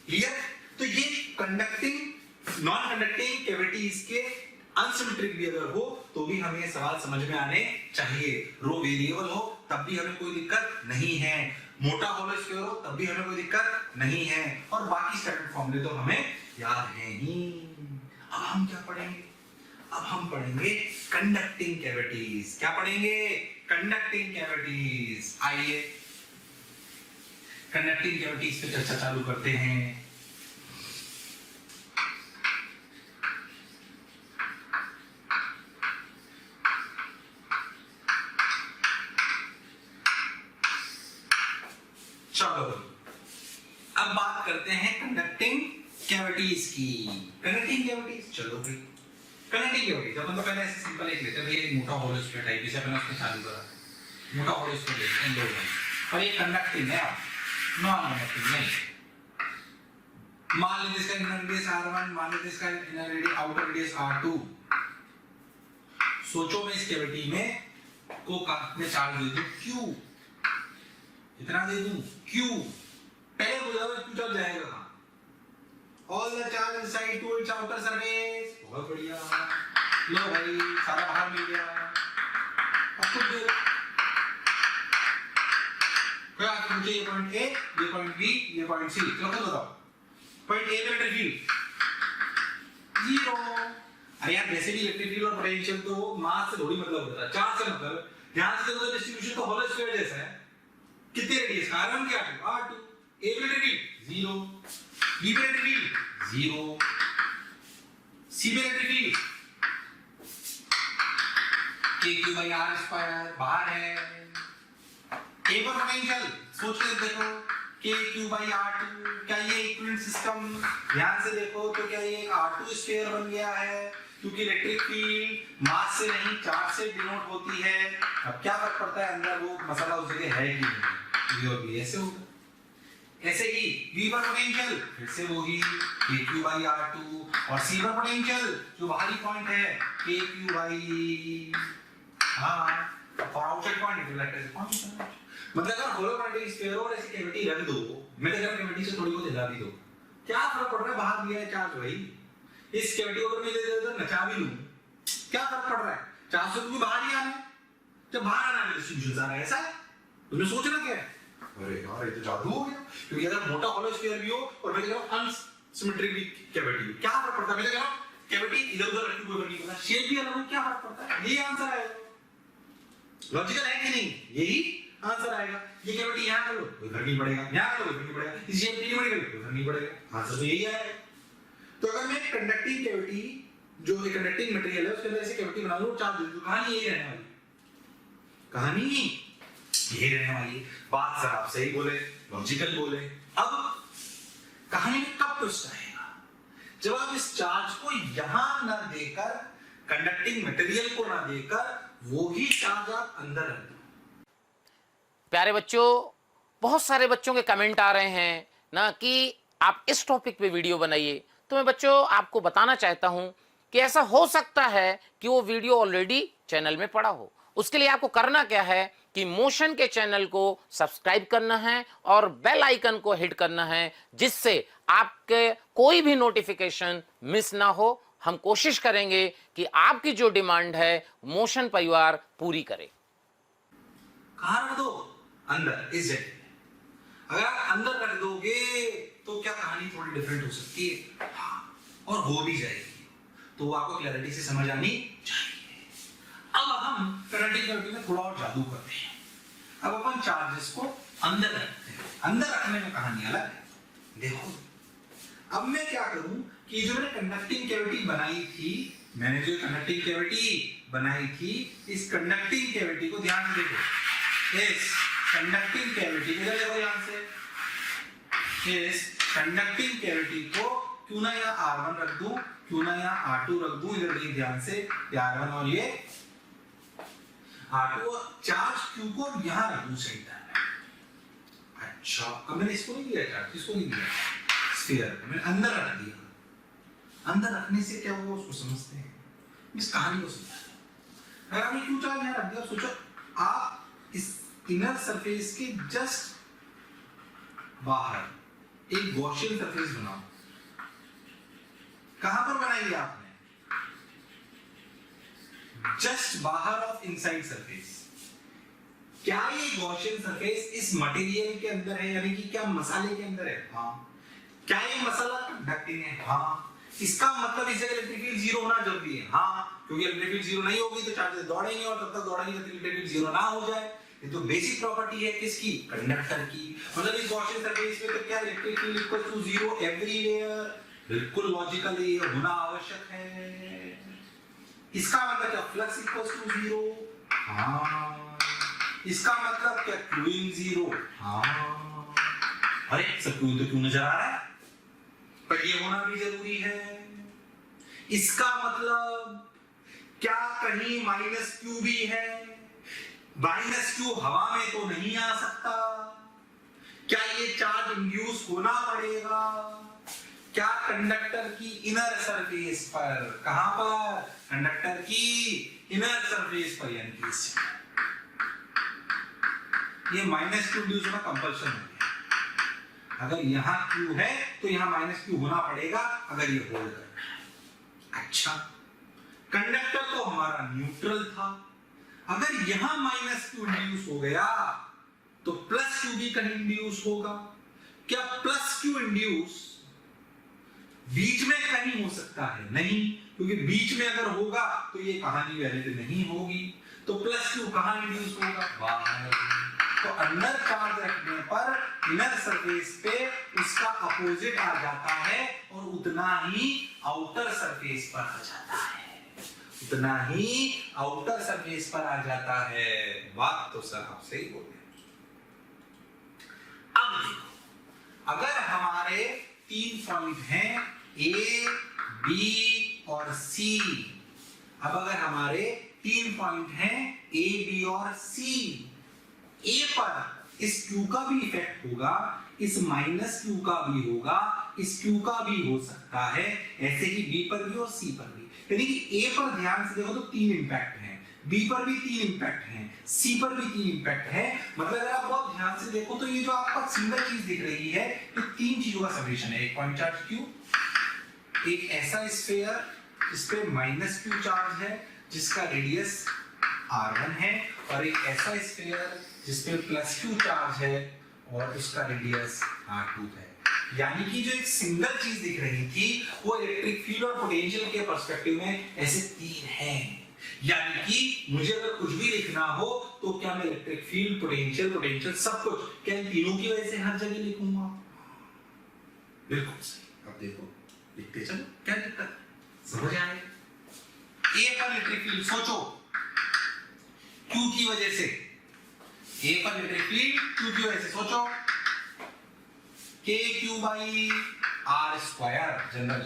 क्लियर। तो ये कंडक्टिंग नॉन कंडक्टिंग कैविटीज के अनसिमेट्रिक भी अगर हो तो भी हमें ये सवाल समझ में आने चाहिए। रो वेरिएबल हो तब भी हमें कोई दिक्कत नहीं है, मोटा होलो स्क्वायर हो तब भी हमें कोई दिक्कत नहीं है, और बाकी स्टैंडर्ड फॉर्मूले तो हमें याद हैं ही। अब हम क्या पढ़ेंगे? अब हम पढ़ेंगे कंडक्टिंग कैविटीज। क्या पढ़ेंगे? Conducting cavities. आइए कंडक्टिंग कैविटीज पे चर्चा चालू करते हैं। चलो अब बात करते हैं कंडक्टिंग कैविटीज की। कंडक्टिंग कैविटीज, चलो भाई कंडक्टिंग कैविटीज अपन तो पहले ऐसे सिंपल एक लेते हैं, ये मोटा होलो स्फीयर टाइप, जैसे अपन उसमें चालू करा मोटा होलो स्फीयर लेते हैं दो, और ये कंडक्टिंग है, नॉन कंडक्टिंग नहीं। मान लीजिए इसका इनर रेडियस r1, मान लीजिए इसका inner radius outer radius r2। सोचो मैं इस कैविटी में को काटने चार्ज दे दूं q, इतना दे दूं q, पहले बोला था q चल जाएगा कहां? All the charge inside to its outer surface. बहुत बढ़िया, लो भाई सारा बाहर मिल गया। अब खुद दे क्या मुझे ये पॉइंट ए, ये पॉइंट बी, ये पॉइंट सी, चलो खुद बताओ। पॉइंट ए पे इलेक्ट्रिक फील्ड 0। अरे यार वैसे भी इलेक्ट्रिक फील्ड और पोटेंशियल तो मास से थोड़ी मतलब होता है, चार्ज से मतलब। ध्यान से देखो डिस्ट्रीब्यूशन तो होलो स्क्वायर जैसा है। कितने रेडियस का? r1 क्या है? r2। ए पे इलेक्ट्रिक फील्ड 0, बी पे इलेक्ट्रिक फील्ड 0, सी पे इलेक्ट्रिक फील्ड kq/r² बाहर है। ए पर पोटेंशियल सोच के देखो kq/r2, क्या ये इक्विवेलेंट सिस्टम? ध्यान से देखो तो क्या ये एक r2 स्फीयर बन गया है, क्योंकि इलेक्ट्रिक फील्ड मास से नहीं चार्ज से डिनोट होती है। अब क्या फर्क पड़ता है अंदर वो मसाला उस जगह है कि नहीं, ये और भी ऐसे होगा। ऐसे ही v पर पोटेंशियल फिर से वही kq/r2, और c पर पोटेंशियल जो बाहरी पॉइंट है kq/ और आउटसाइड पॉइंट इलेक्ट्रिक पॉइंट। मतलब अगर होलो क्वांटिटी स्फीयर और ऐसी कैविटी रख दो, मैं तो कैविटी से थोड़ी बहुत हिला भी दो, क्या फर्क पड़ रहा है, बाहर दिया है चार्ज भाई, इस कैविटी को अगर मैं इधर नचा भी लूं, क्या फर्क पड़ रहा है, चार्ज तो तुम्हें बाहर ही आना है, जब बाहर आना है डिस्ट्रीब्यूशन आ रहा है, ऐसा है, तुमने सोचना क्या है, अरे यार ये तो जादू हो गया, क्योंकि अगर मोटा होलो स्फीयर भी हो और मैं कह रहा हूं अनसिमेट्रिकली कैविटी, क्या फर्क पड़ता है, मैं कह रहा हूं कैविटी इधर-उधर रखी कोई फर्क नहीं पड़ता, शेप भी अलग हो, क्या फर्क पड़ता है, ये आंसर आएगा, लॉजिकल है कि नहीं, यही आंसर आएगा, ये कैविटी यहां कर लो कोई फर्क नहीं पड़ेगा, यहां कर लो कोई फर्क नहीं पड़ेगा, इस शेप की बड़ी कर लो कोई फर्क नहीं पड़ेगा, आंसर तो यही आएगा। तो अगर मैं कंडक्टिंग कैविटी जो एक कंडक्टिंग मटेरियल है उसके अंदर ऐसे कैविटी बना लूं, चार्ज दे दूं, कहानी यही रहने वाली, कहानी यही रहने वाली, बात सर आप सही बोले, लॉजिकल बोले। अब कहानी में कब ट्विस्ट आएगा, जब आप इस चार्ज को यहां ना देकर, कंडक्टिंग मटेरियल को ना देकर, वो ही चार्ज आप अंदर रख दो। प्यारे बच्चों, बहुत सारे बच्चों के कमेंट आ रहे हैं ना कि आप इस टॉपिक पे वीडियो बनाइए, तो मैं बच्चों आपको बताना चाहता हूं कि ऐसा हो सकता है कि वो वीडियो ऑलरेडी चैनल में पड़ा हो। उसके लिए आपको करना क्या है कि मोशन के चैनल को सब्सक्राइब करना है और बेल आइकन को हिट करना है, जिससे आपके कोई भी नोटिफिकेशन मिस ना हो। हम कोशिश करेंगे कि आपकी जो डिमांड है मोशन परिवार पूरी करे। कहां रख दो, अंदर, इस जगह। अगर आप अंदर रख दोगे तो क्या कहानी थोड़ी डिफरेंट हो सकती है, और हो भी जाएगी, तो आपको क्लैरिटी से समझ आनी चाहिए। अब हम कंडक्टिंग कैविटी में थोड़ा और जादू करते हैं। अब अपन चार्जेस को अंदर रखते हैं, अंदर रखने में कहानी अलग है। देखो अब मैं क्या करूं कि जो मैंने कंडक्टिंग कैविटी बनाई थी, मैंने जो कंडक्टिंग कैविटी बनाई थी, इस कंडक्टिंग कैविटी को ध्यान से देखो, इस कंडक्टिंग कैविटी को देखो ध्यान से, इस कंडक्टिंग कैविटी को क्यों ना यहाँ R1 रख दूं, क्यों ना यहाँ R2 रख दूं, इधर देखिए ध्यान से, ये R1 और ये R2, चार्ज Q को यहाँ रख दूं सेंटर में। अच्छा, अब मैंने इसको नहीं दिया चार्ज, इसको नहीं दिया, स्फीयर मैंने अंदर रख दिया। अंदर रखने से क्या होगा उसको समझते हैं, इस कहानी को समझते हैं। अगर आपने Q चार्ज यहाँ रख दिया, सोचो आप इस इनर सरफेस के जस्ट बाहर एक गॉसियन सरफेस बनाओ। कहां पर बनाई आपने, जस्ट बाहर ऑफ इनसाइड सरफेस। क्या ये गॉसियन सरफेस इस मटेरियल के अंदर है, यानी कि क्या मसाले के अंदर है? हाँ। क्या ये मसाला कंडक्टिंग है? हाँ। इसका मतलब इस जगह इलेक्ट्रिक फील्ड जीरो होना जरूरी है। हाँ, क्योंकि इलेक्ट्रिक फील्ड जीरो नहीं होगी तो चार्जेस दौड़ेंगे, और तब तक दौड़ेंगे जब तक इलेक्ट्रिक फील्ड जीरो ना हो जाए। ये तो बेसिक प्रॉपर्टी है किसकी, कंडक्टर की। मतलब इस गॉसियन सरफेस पे तो क्या electric field equal to zero everywhere, बिल्कुल लॉजिकली होना आवश्यक है। इसका मतलब क्या, फ्लक्स इक्वल टू जीरो, हाँ। इसका मतलब क्या, क्यूइंग जीरो, हाँ। अरे सब क्यों तो क्यों नजर आ रहा है, पर ये होना भी जरूरी है। इसका मतलब क्या कहीं माइनस क्यू भी है, माइनस क्यू हवा में तो नहीं आ सकता। क्या ये चार्ज इंड्यूस होना पड़ेगा, क्या कंडक्टर की इनर सरफेस पर, कहां पर, कंडक्टर की इनर सरफेस पर, यानी कि इस ये माइनस क्यू इंड्यूस होना कंपल्शन हो गया। अगर यहां क्यू है तो यहां माइनस क्यू होना पड़ेगा, अगर ये होल्ड करना है। अच्छा, कंडक्टर तो हमारा न्यूट्रल था, अगर यहां माइनस क्यू इंड्यूस हो गया तो प्लस क्यू भी कहीं इंड्यूस होगा। क्या प्लस क्यू इंड्यूस बीच में कहीं हो सकता है? नहीं, क्योंकि बीच में अगर होगा तो ये कहानी वैलिड नहीं होगी। तो प्लस क्यू कहां इंड्यूस होगा, बाहर। तो अंदर चार्ज रखने पर इनर सरफेस पे उसका अपोजिट आ जाता है, और उतना ही आउटर सरफेस पर आ जाता है, उतना ही आउटर सरफेस पर आ जाता है। बात तो सर आप सही बोल रहे हैं। अब देखो, अगर हमारे 3 पॉइंट हैं ए, बी और सी, अब अगर हमारे 3 पॉइंट हैं ए, बी और सी, ए पर इस Q का भी इफेक्ट होगा, इस माइनस Q का भी होगा, इस Q का भी हो सकता है, ऐसे ही B पर भी और C पर भी। यानी कि A पर ध्यान से देखो तो 3 इंपैक्ट हैं, बी पर भी 3 इंपैक्ट हैं, सी पर भी 3 इंपैक्ट है। मतलब अगर आप बहुत ध्यान से देखो तो ये जो आपका सिंगल चीज दिख रही है ये 3 चीजों का समेशन है। एक पॉइंट चार्ज क्यू, एक ऐसा स्फीयर जिस पे माइनस क्यू चार्ज है जिसका रेडियस r1 है, और एक ऐसा स्फीयर जिस पे प्लस क्यू चार्ज है और उसका रेडियस r2 है। यानी कि जो एक सिंगल चीज दिख रही थी वो इलेक्ट्रिक फील्ड और पोटेंशियल के पर्सपेक्टिव में ऐसे 3 हैं। यानी कि मुझे अगर कुछ भी लिखना हो तो क्या मैं इलेक्ट्रिक फील्ड, पोटेंशियल सब कुछ क्या इन तीनों की वजह से हर जगह लिखूंगा? बिल्कुल सही। अब देखो लिखते चलो, क्या दिक्कत है, समझ आए। ए पर इलेक्ट्रिक फील्ड सोचो क्यू की वजह से, ए पर इलेक्ट्रिक फील्ड क्यू की वजह से सोचो, K Q by are square general.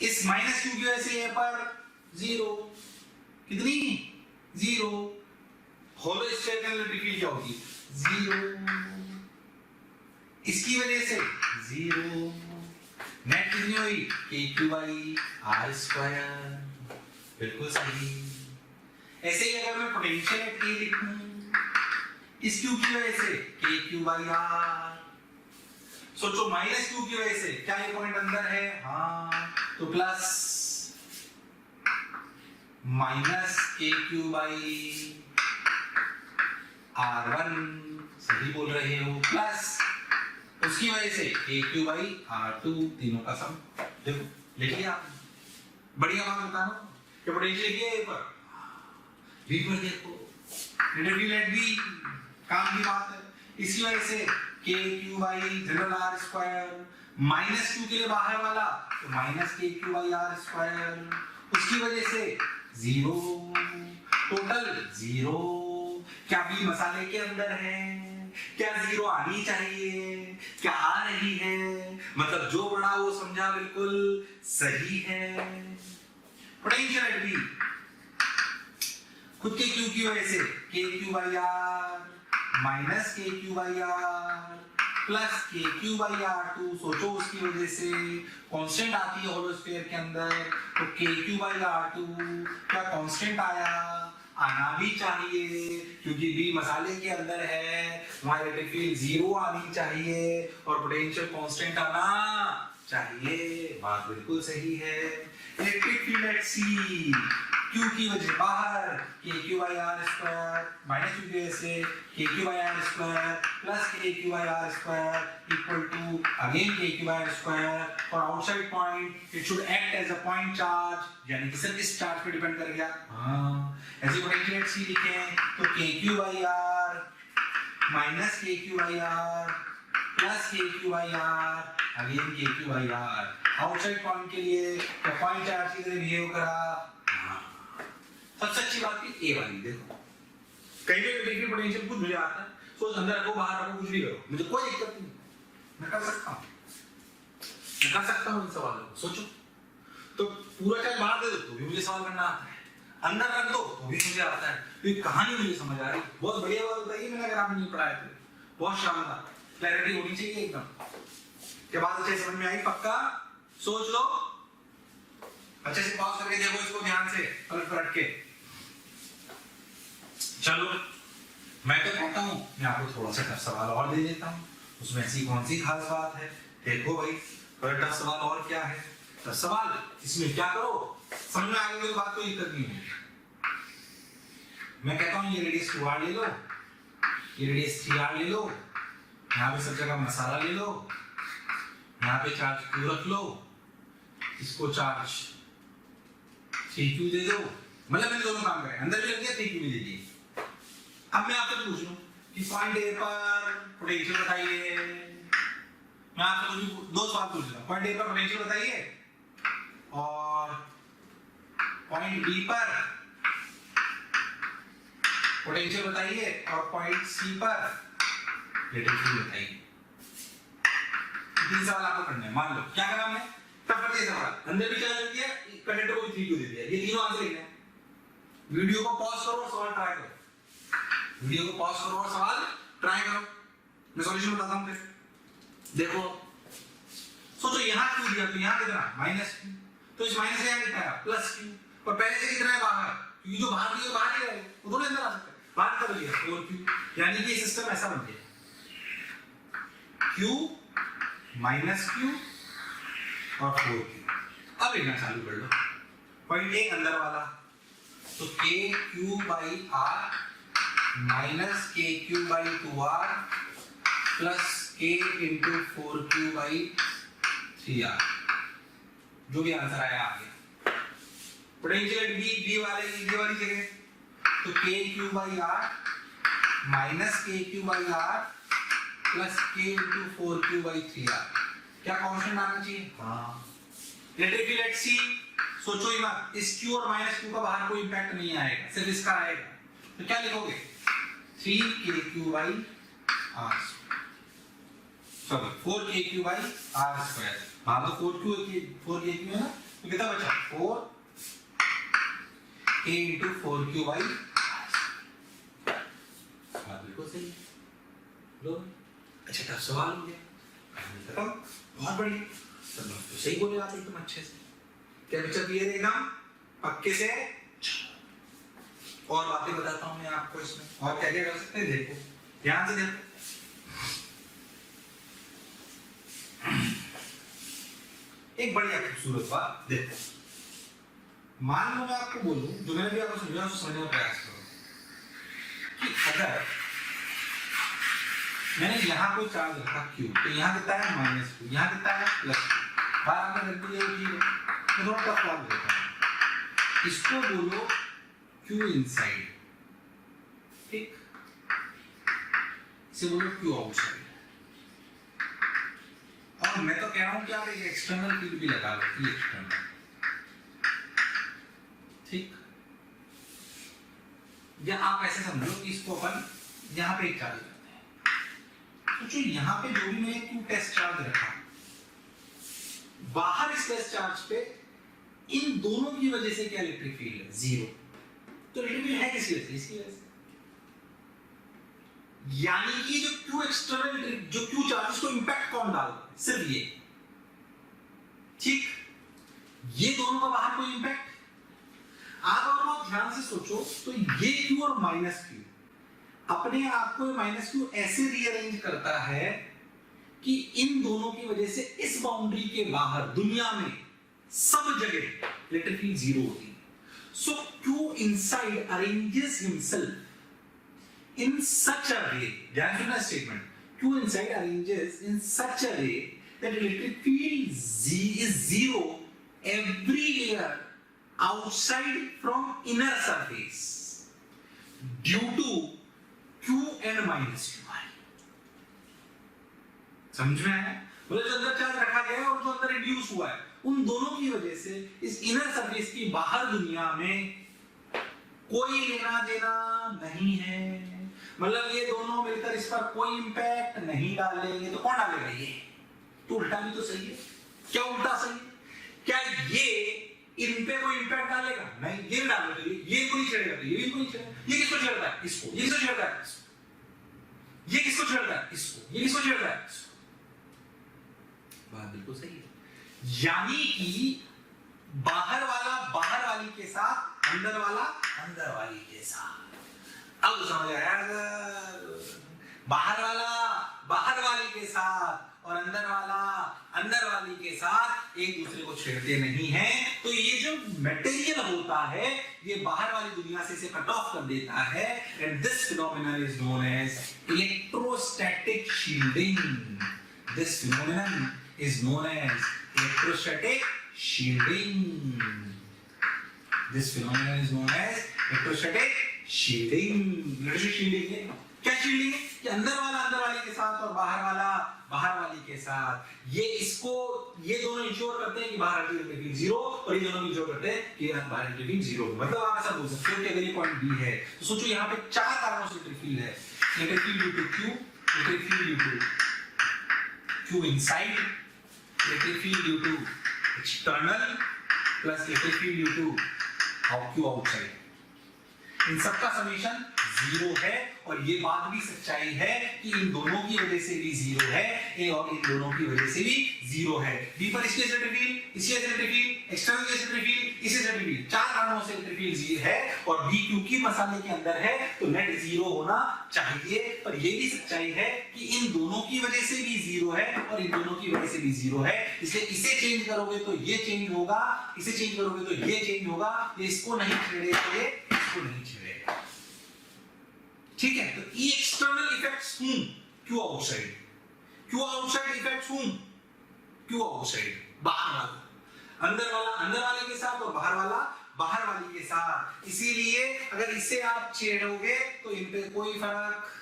इस माइनस क्यू की वजह से ए पर 0, कितनी 0, होलो स्फीयर के अंदर इलेक्ट्रिक फील्ड क्या होगी 0, इसकी वजह से 0, नेट कितनी हुई के क्यू बाई आर स्क्वायर। बिल्कुल सही। ऐसे ही अगर मैं पोटेंशियल एट ए लिखूं इस क्यू की वजह से के क्यू बाई आर, सोचो माइनस क्यू की वजह से क्या ये पॉइंट अंदर है, हाँ, तो plus minus K Q by r1, सही बोल रहे हो, प्लस उसकी वजह से के क्यू बाई r2, तीनों का सम। देखो लिख लिया आपने, बढ़िया बात बता रहा हूं कि पोटेंशियल लिखिए ए पर, बी पर देखो नेट बी, काम की बात है। इसकी वजह से k Q by general R square, minus Q के लिए बाहर वाला तो minus K Q by are square, उसकी वजह से 0, टोटल 0। क्या बी मसाले के अंदर है? क्या 0 आनी चाहिए? क्या आ रही है? मतलब जो पढ़ा वो समझा बिल्कुल सही है। पोटेंशियल एट बी खुद के क्यू की वजह से k Q by R minus K Q by R plus के क्यू बाई r2, सोचो उसकी वजह से कांस्टेंट आती है होलो स्फीयर के अंदर, तो के क्यू बाई r2 क्या कांस्टेंट आया? आना भी चाहिए क्योंकि बी मसाले के अंदर है, वहां इलेक्ट्रिक फील्ड 0 आनी चाहिए और पोटेंशियल कांस्टेंट आना चाहिए। बात बिल्कुल सही है। Electric field at C q की वजह बाहर के Q by are square minus Q की वजह से k Q by are square plus के Q by are square equal to again के क्यू बाई आर स्क्वायर, और outside point it should act as a point charge, यानी कि सिर्फ इस चार्ज पे डिपेंड कर गया। हाँ, ऐसे पोटेंशियल एट सी लिखें तो K Q by R minus K Q by R plus के क्यू बाई आर अगेन के Q by R. Outside point के लिए पॉइंट चार्ज की तरह बिहेव करा। सबसे अच्छी बात की ए वाली, देखो कहीं भी इलेक्ट्रिक पोटेंशियल कुछ मुझे आता है, सोच अंदर रखो बाहर रखो कुछ भी करो, मुझे कोई दिक्कत नहीं, मैं कर सकता हूँ इन सवालों को। सोचो तो पूरा चार्ज बाहर दे दो तो भी मुझे सवाल करना आता है, अंदर रख दो तो भी मुझे आता है, तो ये कहानी मुझे समझ आ रही। बहुत बढ़िया बात बताइए, मैंने अगर आपने नहीं पढ़ाया तो बहुत शानदार क्लैरिटी होनी चाहिए एकदम। क्या बात अच्छे समझ में आई? पक्का सोच लो, अच्छे से पॉज करके देखो इसको ध्यान से पलट पलट के। चलो मैं तो कहता हूं मैं आपको थोड़ा सा टफ सवाल और दे देता हूं, उसमें ऐसी कौन सी खास बात है। देखो भाई थोड़ा टफ सवाल और क्या है, टफ सवाल इसमें क्या करो, समझ में आ गई बात, कोई दिक्कत नहीं है। मैं कहता हूं ये रेडियस 2r ले लो, ये रेडियस 3r ले लो, यहाँ पे सब जगह मसाला ले लो, यहाँ पे चार्ज q रख लो, इसको चार्ज 3q दे दो, मतलब मैंने दोनों काम करे, अंदर भी रख दिया 3q भी दे दिए। अब मैं आपसे पूछ लूं कि पॉइंट ए पर पोटेंशियल बताइए, मैं आपसे दो सवाल पूछ रहा हूं, पॉइंट ए पर पोटेंशियल बताइए और पॉइंट बी पर पोटेंशियल बताइए और पॉइंट सी पर इलेक्ट्रिक फील्ड बताइए। तीन सवाल आपको करने हैं। मान लो क्या करा हमने, तब पर सवाल अंदर भी चार्ज दिया, कंडक्टर को भी 3q दे दिया, ये तीनों आंसर लिखने हैं। वीडियो को पॉज करो और सवाल ट्राई करो, वीडियो को पॉज करो और सवाल ट्राई करो, मैं सॉल्यूशन बताता हूं। फिर देखो सोचो यहां क्यू दिया तो यहां कितना -q, तो इस माइनस से यहां कितना है +q, और पहले से कितना है बाहर क्योंकि जो बाहर भी बाहर ही रहे, वो थोड़े अंदर आ सकते हैं। बाहर कर लिया 4q, यानी कि सिस्टम ऐसा बन गया q माइनस q और 4q। अब लिखना चालू कर लो। पॉइंट ए अंदर वाला, तो kq by r minus kq by 2r plus k into 4q by 3r, जो भी आंसर आया आ गया। पोटेंशियल बी वाली जगह, तो kq by r minus kq by r plus k into 4q by 3r, क्या कांस्टेंट आना चाहिए? हाँ। इलेक्ट्रिक फील्ड एट सी, सोचो ही मत, इस q और माइनस q का बाहर कोई इंपैक्ट नहीं आएगा, सिर्फ इसका आएगा। तो क्या लिखोगे? 3kq by r, sorry 4kq by r square. हाँ तो 4kq है ना, तो कितना बचा? 4k into 4q by r। बिल्कुल सही है। लो अच्छा, टफ सवाल हो गया, बहुत बढ़िया, सब लोग तो सही बोले आप एकदम अच्छे से। क्या बच्चा क्लियर है एकदम पक्के से? और बातें बताता हूं मैं आपको इसमें, और क्या क्या कर सकते हैं, देखो ध्यान से देखो। एक बढ़िया खूबसूरत बात देखो, मान लो मैं आपको बोलूं, जो मैंने भी आपको समझाया उसको समझने का प्रयास करो कि अगर मैंने यहाँ कोई चार्ज रखा Q, तो यहाँ कितना है माइनस Q, यहाँ कितना है प्लस Q, बाहर आपने रख दिया ठीक है। तो थोड़ा टफ बात देता हूँ, इसको बोलो Q इनसाइड, ठीक, इसे बोलो Q आउटसाइड। और मैं तो कह रहा हूँ कि आप एक एक्सटर्नल फील्ड भी लगा लो, ये एक्सटर्नल, ठीक, या आप ऐसे समझो कि इसको अपन यहाँ पे एक चार्ज, तो जो यहाँ पे जो भी मैंने Q टेस्ट चार्ज रखा, बाहर इस टेस्ट चार्ज पे इन दोनों की वजह से क्या इलेक्ट्रिक फील्ड है? 0। तो इलेक्ट्रिक फील्ड है किसकी वजह से? इसकी वजह से। यानी कि जो Q एक्सटर्नल, जो Q चार्ज को इंपैक्ट कौन डालता है? सिर्फ ये, ठीक, ये दोनों का बाहर कोई इंपैक्ट। आप और बहुत ध्यान से सोचो, तो ये Q और माइनस Q अपने आप को माइनस Q ऐसे रीअरेंज करता है कि इन दोनों की वजह से इस बाउंड्री के बाहर दुनिया में सब जगह इलेक्ट्रिक फील्ड 0 होती है। सो Q inside arranges himself in such a way, ध्यान सुनना statement, Q inside arranges in such a way that electric field is 0 everywhere outside from inner surface due to Q and minus Q है। समझ में आया? बोले जो अंदर charge रखा गया है और जो अंदर इंड्यूस हुआ है, उन दोनों की वजह से इस इनर सरफेस की बाहर दुनिया में कोई लेना देना नहीं है। मतलब ये दोनों मिलकर इस पर कोई इंपैक्ट नहीं डालेंगे, तो कौन डालेगा? ये। तो उल्टा भी तो सही है। क्या उल्टा सही है? क्या ये इन पे कोई इंपैक्ट डालेगा? नहीं, ये डालेगा, ये इनको नहीं छेड़ेगा, ये भी इनको नहीं छेड़ेगा। ये किसको छेड़ता है? इसको। ये किसको छेड़ता है? इसको। ये किसको छेड़ता है? इसको। ये किसको छेड़ता है? इसको। बात बिल्कुल सही है। यानी कि बाहर वाला बाहर वाली के साथ, अंदर वाला अंदर वाली के साथ। अब समझ आया? बाहर वाला बाहर वाली के साथ और अंदर वाला अंदर वाली के साथ एक दूसरे को छेड़ते नहीं हैं। तो ये जो मटेरियल होता है, ये बाहर वाली दुनिया से इसे कट ऑफ कर देता है। And this phenomenon is known as electrostatic shielding. This phenomenon is known as electrostatic shielding. This phenomenon is known as electrostatic shielding. Electrostatic shielding है क्या? shielding है कि अंदर वाला अंदर वाले के साथ और बाहर वाला बाहर वाली के साथ, ये इसको ये दोनों इंश्योर करते हैं कि बाहर इलेक्ट्रिक फील्ड 0 और ये दोनों इंश्योर करते हैं कि बाहर इलेक्ट्रिक फील्ड 0। मतलब आप ऐसा बोल सकते हो कि अगर ये पॉइंट बी है, तो सोचो यहाँ पे 4 कारणों से इलेक्ट्रिक फील्ड है। Electric field due to Q, electric field due to Q inside, electric field due to external plus electric field due to Q outside। इन सबका समीशन जीरो है, और ये बात भी सच्चाई है कि इन दोनों की वजह से भी जीरो है, ए और इन दोनों की वजह से भी जीरो है। बी पर इसके इलेक्ट्रिक फील्ड, इसके electric field, external electric field, इस इलेक्ट्रिक फील्ड, चार कारणों से इलेक्ट्रिक फील्ड जीरो है, और बी क्योंकि मसाले के अंदर है तो नेट जीरो होना चाहिए। पर ये भी सच्चाई है कि इन दोनों की वजह से भी जीरो है और इन दोनों की वजह से भी जीरो है, इसलिए इसे चेंज करोगे तो ये चेंज होगा, इसे चेंज करोगे तो ये चेंज होगा, ये इसको नहीं छेड़ेगा, ये इसको नहीं छेड़ेगा। ठीक है, तो ई एक्सटर्नल इफेक्ट्स हूं, क्यों आउटसाइड, क्यों आउटसाइड इफेक्ट्स हूं, क्यों आउटसाइड, बाहर वाला, अंदर वाले के साथ और बाहर वाला बाहर वाली के साथ। इसीलिए अगर इसे आप छेड़ोगे तो इन पे कोई फर्क।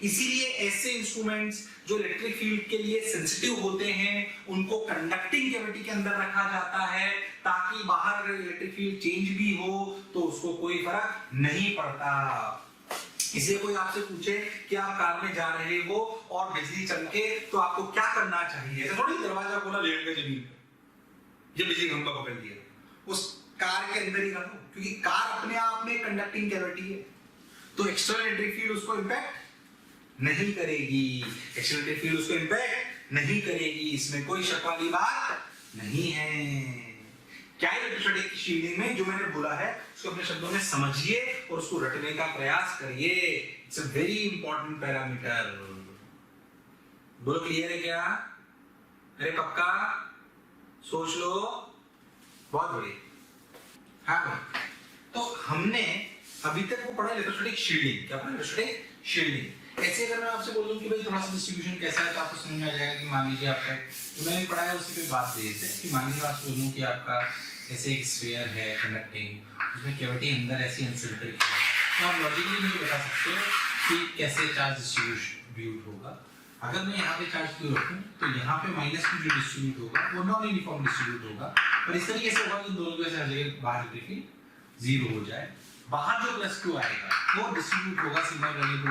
इसीलिए ऐसे इंस्ट्रूमेंट्स जो इलेक्ट्रिक फील्ड के लिए सेंसिटिव होते हैं उनको कंडक्टिंग कैविटी के अंदर रखा जाता है, ताकि बाहर इलेक्ट्रिक फील्ड चेंज भी हो तो उसको कोई फर्क नहीं पड़ता। इसलिए कोई आपसे पूछे कि आप कार में जा रहे हो और बिजली चमके तो आपको क्या करना चाहिए, ऐसा थोड़ी दरवाजा खोला लेट गए जमीन पे, ये बिजली खंभा पकड़ लिया, उस कार के अंदर ही रहो, क्योंकि कार अपने आप में कंडक्टिंग कैविटी है, तो एक्सटर्नल इलेक्ट्रिक फील्ड उसको इंपैक्ट नहीं करेगी, एक्सटर्नल इलेक्ट्रिक फील्ड उसको इंपैक्ट नहीं करेगी, इसमें कोई शक वाली बात नहीं है। क्या है इलेक्ट्रोस्टैटिक शील्डिंग में जो मैंने बोला है उसको अपने शब्दों में समझिए और उसको रटने का प्रयास करिए, it's a very important parameter. बोलो क्लियर है क्या? अरे पक्का सोच लो, बहुत बढ़िया। हाँ भाई, तो हमने अभी तक वो पढ़ा इलेक्ट्रोस्टैटिक शील्डिंग, क्या पढ़ा इलेक्ट्रोस्टैटिक शील्डिंग। ऐसे अगर मैं आपसे बोल दूं कि भाई थोड़ा सा डिस्ट्रीब्यूशन कैसा है तो आपको समझ में आ जाएगा कि मान लीजिए आपका, तो मैंने पढ़ाया उसी पे बात दे देते हैं कि मान लीजिए आपसे बोलूं कि आपका ऐसे एक स्फीयर है कंडक्टिंग, उसमें कैविटी अंदर ऐसी अनसिमेट्रिक है, तो आप लॉजिकली नहीं बता सकते कि कैसे चार्ज डिस्ट्रीब्यूट होगा। अगर मैं यहाँ पे चार्ज क्यू रखूं तो यहाँ पे माइनस क्यू जो डिस्ट्रीब्यूट होगा वो नॉन यूनिफॉर्म डिस्ट्रीब्यूट होगा, और इस तरीके से होगा कि दोनों की वजह से बाहर इलेक्ट्रिक जीरो हो जाए, बाहर जो प्लस क्यू आएगा वो डिस्ट्रीब्यूट होगा सिग्मा वैल्यू को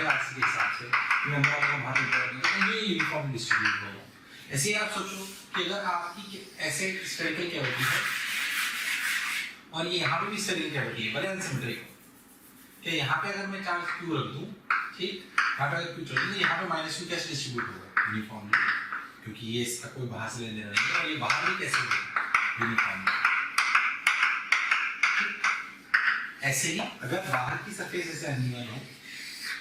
आरसी के हिसाब से, ये अंदर वाला बाहर निकलेगा तो ये यूनिफॉर्म डिस्ट्रीब्यूट होगा। ऐसे ही आप सोचो कि अगर आपकी ऐसे स्फेरिकल कैविटी है और ये यहाँ पे भी स्फेरिकल कैविटी है, भले अनसिमेट्रिक हो, कि यहाँ पे अगर मैं चार्ज क्यू रख दूं, ठीक, यहाँ पे अगर क्यू रख दूं, यहाँ पे माइनस क्यू कैसे डिस्ट्रीब्यूट होगा यूनिफॉर्मली, क्योंकि ये इसका कोई बाहर से लेने नहीं है, और ये बाहर भी कैसे होगा यूनिफॉर्मली। ऐसे ही अगर बाहर की सरफेस ऐसे अनइवन हो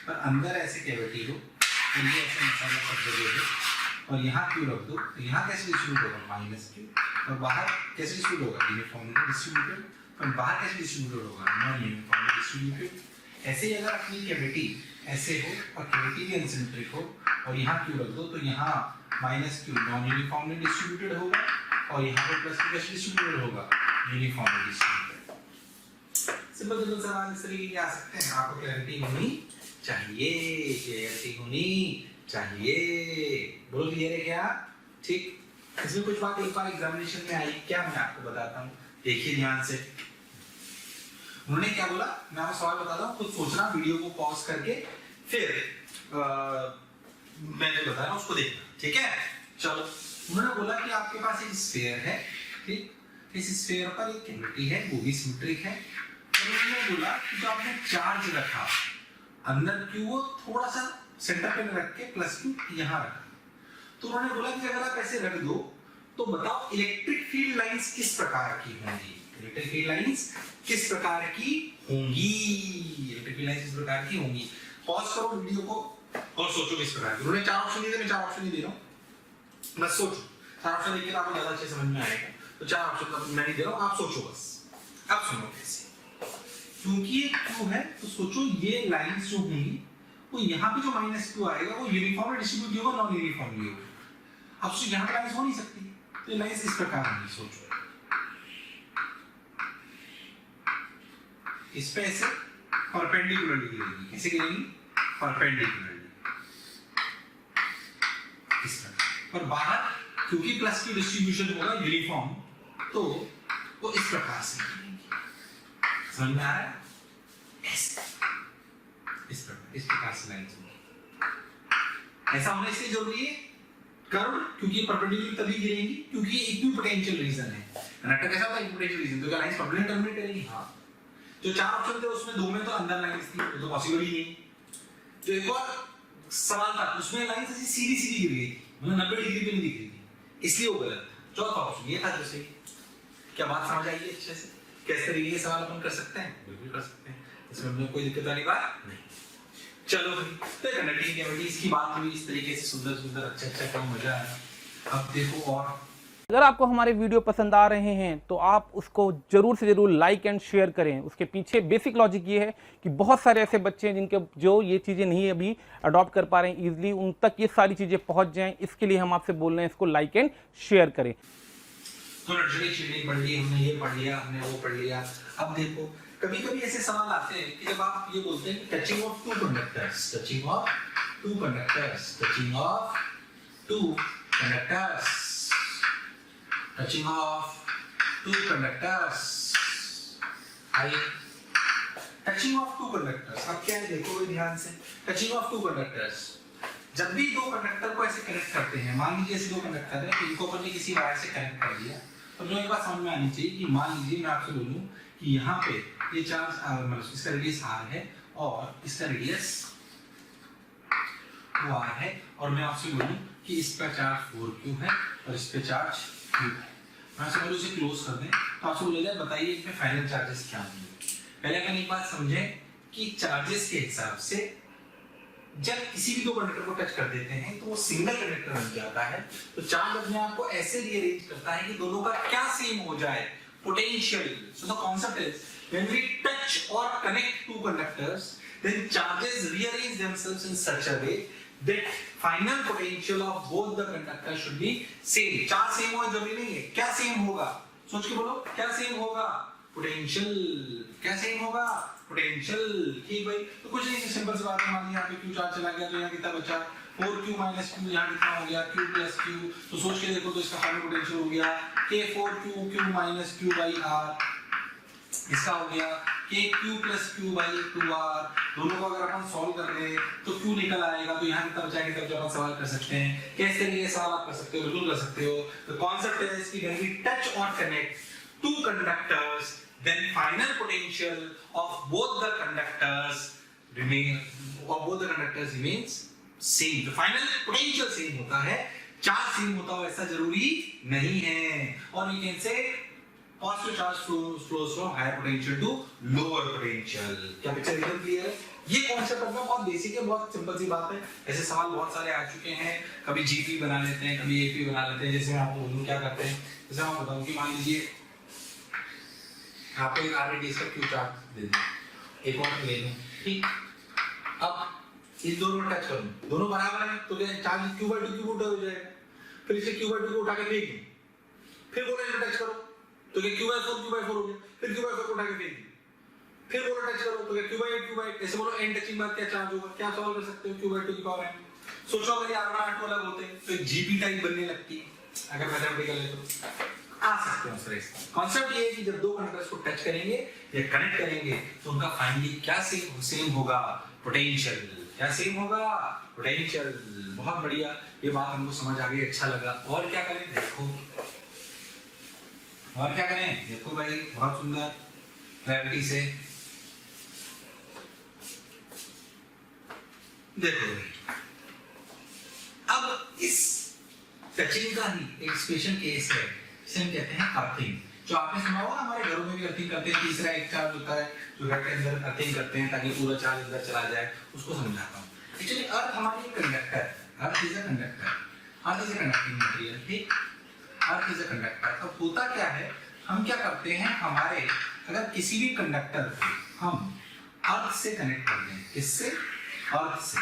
पर अंदर ऐसे कैविटी हो तो ये ऐसे मसाला सब जगह हो, और यहाँ क्यू रख दो तो यहाँ कैसे डिस्ट्रीब्यूट होगा माइनस क्यू, और बाहर कैसे डिस्ट्रीब्यूट होगा यूनिफॉर्मली डिस्ट्रीब्यूटेड, और बाहर कैसे डिस्ट्रीब्यूटेड होगा नॉन यूनिफॉर्मली डिस्ट्रीब्यूटेड। ऐसे ही अगर अपनी कैविटी ऐसे हो और कैविटी भी अनसिमेट्रिक हो और यहाँ क्यू रख दो तो यहाँ minus Q non uniformly distributed होगा, और यहाँ पे प्लस क्यू कैसे डिस्ट्रीब्यूटेड होगा यूनिफॉर्मली डिस्ट्रीब्यूटेड। सिंपल सिंपल सवाल इस तरीके के आ सकते हैं, आपको क्लैरिटी होनी चाहिए, क्लैरिटी होनी चाहिए। बोलो क्लियर है क्या? ठीक, इसमें कुछ बात एक बार एग्जामिनेशन में आई, क्या मैं आपको बताता हूँ, देखिए ध्यान से। उन्होंने क्या बोला, मैं आपको सवाल बताता हूँ, खुद सोचना, वीडियो को पॉज करके फिर मैं जो बता रहा हूँ उसको देखना, ठीक है? चलो, उन्होंने बोला कि आपके पास एक स्फीयर है, ठीक, इस स्फीयर पर एक कैविटी है, वो भी सिमेट्रिक है, और उन्होंने बोला कि जो आपने चार्ज रखा अंदर क्यू वो थोड़ा सा सेंटर पे रख के प्लस क्यू यहाँ रखा, तो उन्होंने बोला कि अगर आप ऐसे रख दो तो बताओ इलेक्ट्रिक फील्ड लाइंस किस प्रकार की होंगी, इलेक्ट्रिक फील्ड लाइंस किस प्रकार की होंगी, इलेक्ट्रिक फील्ड लाइंस किस प्रकार की होंगी। पॉज करो वीडियो को और सोचो किस प्रकार की। उन्होंने चार ऑप्शन दिए, मैं चार ऑप्शन नहीं दे रहा हूँ, बस सोचो, चार ऑप्शन देखिए तो आपको ज्यादा अच्छे समझ में आएगा, तो चार ऑप्शन मैं नहीं दे रहा हूँ, आप सोचो बस। अब सुनो कैसे, क्योंकि ये क्यू है तो सोचो ये लाइंस जो होंगी वो यहाँ पे जो माइनस क्यू आएगा वो यूनिफॉर्मली डिस्ट्रीब्यूट होगा नॉन यूनिफॉर्मली होगा। अब सोचो यहाँ पे लाइंस हो नहीं सकती, तो ये लाइंस इस प्रकार होंगी, सोचो इस पे ऐसे परपेंडिकुलरली गिरेगी, कैसे गिरेगी? परपेंडिकुलरली इस प्रकार, और बाहर क्योंकि प्लस की डिस्ट्रीब्यूशन होगा यूनिफॉर्म तो वो इस प्रकार से गिरेगी। समझ में आ रहा है? इस प्रकार से लाइंस होंगी। ऐसा होने से जरूरी है कर्व, क्योंकि परपेंडिकुलर तभी गिरेंगी क्योंकि इक्विपोटेंशियल रीजन है। कंडक्टर कैसा होता है? इक्विपोटेंशियल रीजन, तो क्या लाइंस परपेंडिकुलर टर्मिनेट करेंगी? हाँ। जो 4 ऑप्शन थे उसमें 2 में तो अंदर लाइंस थी, तो पॉसिबल ही नहीं। जो एक और सवाल था उसमें लाइंस ऐसी सीधी सीधी गिर गई थी, मतलब 90 डिग्री पे नहीं दिख रही थी, इसलिए वो गलत था। चौथा ऑप्शन ये था जो सही। क्या बात समझ आई है अच्छे से? किस तरीके के सवाल अपन कर सकते हैं? बिल्कुल कर सकते हैं, इसमें हमें कोई दिक्कत वाली बात नहीं। चलो भाई, तो कंडक्टिंग कैविटीज की बात हुई इस तरीके से, सुंदर सुंदर अच्छा क्या मजा आया। अब देखो, और अगर आपको हमारे वीडियो पसंद आ रहे हैं तो आप उसको जरूर से जरूर लाइक एंड शेयर करें। उसके पीछे बेसिक लॉजिक ये है कि बहुत सारे ऐसे बच्चे हैं जिनके जो ये चीज़ें नहीं अभी अडॉप्ट कर पा रहे हैं ईजिली, उन तक ये सारी चीज़ें पहुंच जाएं। इसके लिए हम आपसे बोल रहे हैं इसको लाइक एंड शेयर करें। तो नर्सरी चीजें पढ़ ली हमने, ये पढ़ लिया हमने, वो पढ़ लिया। अब देखो, कभी कभी ऐसे सवाल आते हैं कि जब आप ये बोलते हैं touching of two conductors, touching of two conductors, touching of two conductors, touching of two conductors, आइए टचिंग ऑफ टू कंडक्टर्स। अब क्या है देखो ध्यान से, टचिंग ऑफ टू कंडक्टर्स, जब भी दो कंडक्टर को ऐसे कनेक्ट करते हैं, मान लीजिए ऐसे दो कंडक्टर है, इनको अपन ने किसी वायर से कनेक्ट कर दिया, तो जो एक बात समझ में आनी चाहिए कि मान लीजिए मैं आपसे बोलूं कि यहाँ पे ये चार्ज मतलब इसका रेडियस r है और इसका रेडियस r है, और मैं आपसे बोलूं कि इस पर चार्ज 4q है और इस पे चार्ज q है। मैं आपसे बोलूं इसे क्लोज कर दें, तो आपसे बोला जाए बताइए इसमें फाइनल चार्जेस क्या होंगे। पहले अपन एक बात समझें कि चार्जेस के हिसाब से जब किसी भी दो कंडक्टर को टच कर देते हैं तो वो सिंगल कंडक्टर बन जाता है। तो चार्ज अपने आप को ऐसे रीअरेंज करता है कि दोनों का क्या सेम हो जाए, potential. So the concept is when we touch or connect to conductors then charges rearrange themselves in such a way that final potential of both the conductor should be same. Charge same हो जरूरी नहीं है, क्या same होगा सोच के बोलो, क्या सेम होगा? पोटेंशियल। क्या सेम होगा? पोटेंशियल। ठीक भाई, तो कुछ नहीं, सिंपल सी बात है, मान लीजिए यहाँ पे q चार्ज चला गया तो यहाँ कितना बचा 4q - q, यहाँ कितना हो गया q + q। तो सोच के देखो तो इसका फाइनल पोटेंशियल हो गया k4q q - q/r, इसका हो गया kq + q/2r। दोनों को अगर अपन सॉल्व कर ले तो q निकल आएगा, तो यहाँ कितना बचाएंगे तब जो अपन सवाल कर सकते हैं। कैसे तरीके सवाल आप कर सकते हो? बिल्कुल कर सकते हो। तो कॉन्सेप्ट है इसकी, when we touch or connect two conductors then final potential of both the conductors remains same। तो final potential same होता है, चार्ज सेम होता हो ऐसा जरूरी नहीं है। और we can say positive charge flows from higher potential to lower potential। क्या पिक्चर एकदम क्लियर है? ये कॉन्सेप्ट अपना बहुत बेसिक है, बहुत सिंपल सी बात है। ऐसे सवाल बहुत सारे आ चुके हैं, कभी जीपी बना लेते हैं, कभी एपी बना लेते हैं। जैसे मैं आपको बोलूं क्या करते हैं, जैसे मैं बताऊं कि मान लीजिए आपको एक आरडीएस का क्यू चार्ज दे दें, एक और ले लें, ठीक। अब इन दोनों में टच करूं, दोनों बराबर हैं, तो क्या चार्ज q/2 क्यूब उल्टा हो जाएगा। फिर इसे q/2 को उठा के फेंक दूं, फिर बोलो इसे टच करो तो क्या q/4 q/4 हो गया। फिर q/4 को उठा के फेंक दूं, फिर बोलो टच करो तो क्या q/8 q/8। ऐसे बोलो n टचिंग बाद क्या चार्ज होगा, क्या सॉल्व कर सकते हो? q/2 की पावर n। सोचो अगर ये r1 r2 अलग होते तो एक जीपी टाइप बनने लगती अगर मैथमेटिकल है तो आ सकते हैं। सर कॉन्सेप्ट ये है कि जब दो कंडक्टर्स को टच करेंगे या कनेक्ट करेंगे तो उनका फाइनली क्या सेम होगा? पोटेंशियल। क्या सेम होगा? पोटेंशियल। बहुत बढ़िया, ये बात हमको समझ आ गई, अच्छा लगा। और क्या करें देखो, और क्या करें देखो भाई, बहुत सुंदर क्लैरिटी से देखो। अब इस टचिंग का ही एक स्पेशल केस है, इसे हम कहते हैं अर्थिंग। जो आपने सुना होगा हमारे घरों में भी अर्थिंग करते हैं। तीसरा एक चार्ज होता है जो घर के अंदर अर्थिंग करते हैं ताकि पूरा चार्ज अंदर चला जाए, उसको समझाता हूँ। एक्चुअली अर्थ हमारी conductor, earth is a conductor, earth is a conducting material, ठीक। Earth is a conductor. अब होता क्या है, हम क्या करते हैं, हमारे अगर किसी भी कंडक्टर को हम अर्थ से कनेक्ट कर दें, किससे? अर्थ से।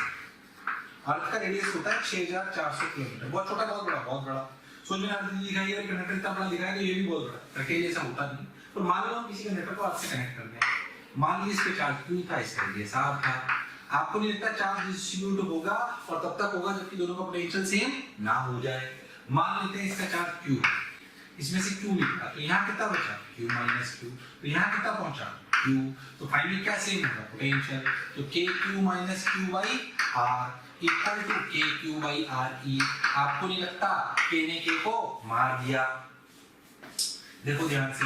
अर्थ का रेडियस होता है 6400 किलोमीटर, बहुत छोटा बहुत बड़ा, बहुत बड़ा। सोच में अर्थ लिखा है, ये कंडक्टर इतना बड़ा लिखा है तो ये भी बहुत बड़ा, रखें जैसा होता नहीं। और मान लो हम किसी कंडक्टर को अर्थ से कनेक्ट कर दें, मान लीजिए इस पे चार्ज क्यू था, इसका रेडियस आर था। आपको नहीं लगता चार्ज डिस्ट्रीब्यूट होगा और तब तक होगा जबकि दोनों का पोटेंशियल सेम ना हो जाए। मान लेते हैं इसका चार्ज क्यू, इसमें से क्यू निकला तो यहाँ कितना बचा? q - q। तो यहाँ कितना पहुंचा? q। तो फाइनली क्या सेम होगा? पोटेंशियल। तो kq - q/r equal to kq/re। आपको नहीं लगता k ने k को मार दिया? देखो ध्यान से,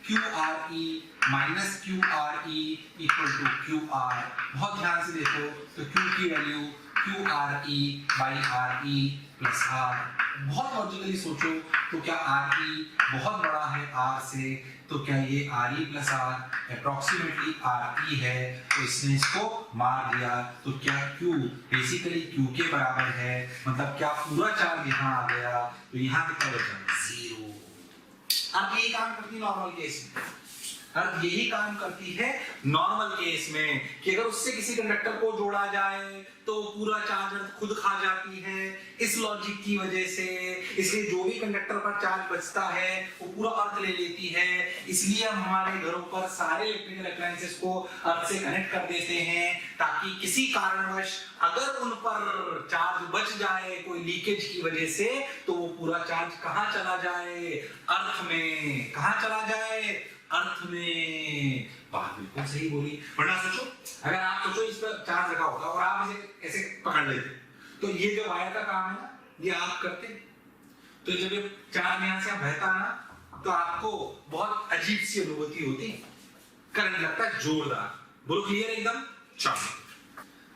QRE minus QRE equal to QR। बहुत ध्यान से देखो तो Q की value QRE by RE plus R। बहुत लॉजिकली सोचो तो क्या RE बहुत बड़ा है R से, तो क्या ये RE plus R approximately RE है, तो इसने इसको मार दिया। तो क्या Q बेसिकली Q के बराबर है, मतलब क्या पूरा चार्ज यहाँ आ गया, तो यहाँ कितना बचा 0। अब यही काम करती है नॉर्मल केस में, अब यही काम करती है नॉर्मल केस में कि अगर उससे किसी कंडक्टर को जोड़ा जाए तो पूरा चार्ज खुद खा जाती है। इस लॉजिक की वजह से इसलिए जो भी कंडक्टर पर चार्ज बचता है वो पूरा अर्थ ले लेती है। इसलिए हम हमारे घरों पर सारे इलेक्ट्रिकल अप्लायंसेस को अर्थ से कनेक्ट कर देते हैं ताकि किसी कारणवश अगर उन पर चार्ज बच जाए कोई लीकेज की वजह से तो वो पूरा चार्ज कहां चला जाए, अर्थ में। कहां चला जाए, अर्थ में। बात बिल्कुल सही बोली। वरना सोचो, अगर आप सोचो इस पर चार्ज रखा होता और आप इसे ऐसे पकड़ लेते तो ये जो वायर का काम है ना ये आप करते, तो जब ये चार्ज यहां से बहता ना तो आपको बहुत अजीब सी अनुभूति होती, करंट लगता है जोरदार। बोलो क्लियर एकदम। चलो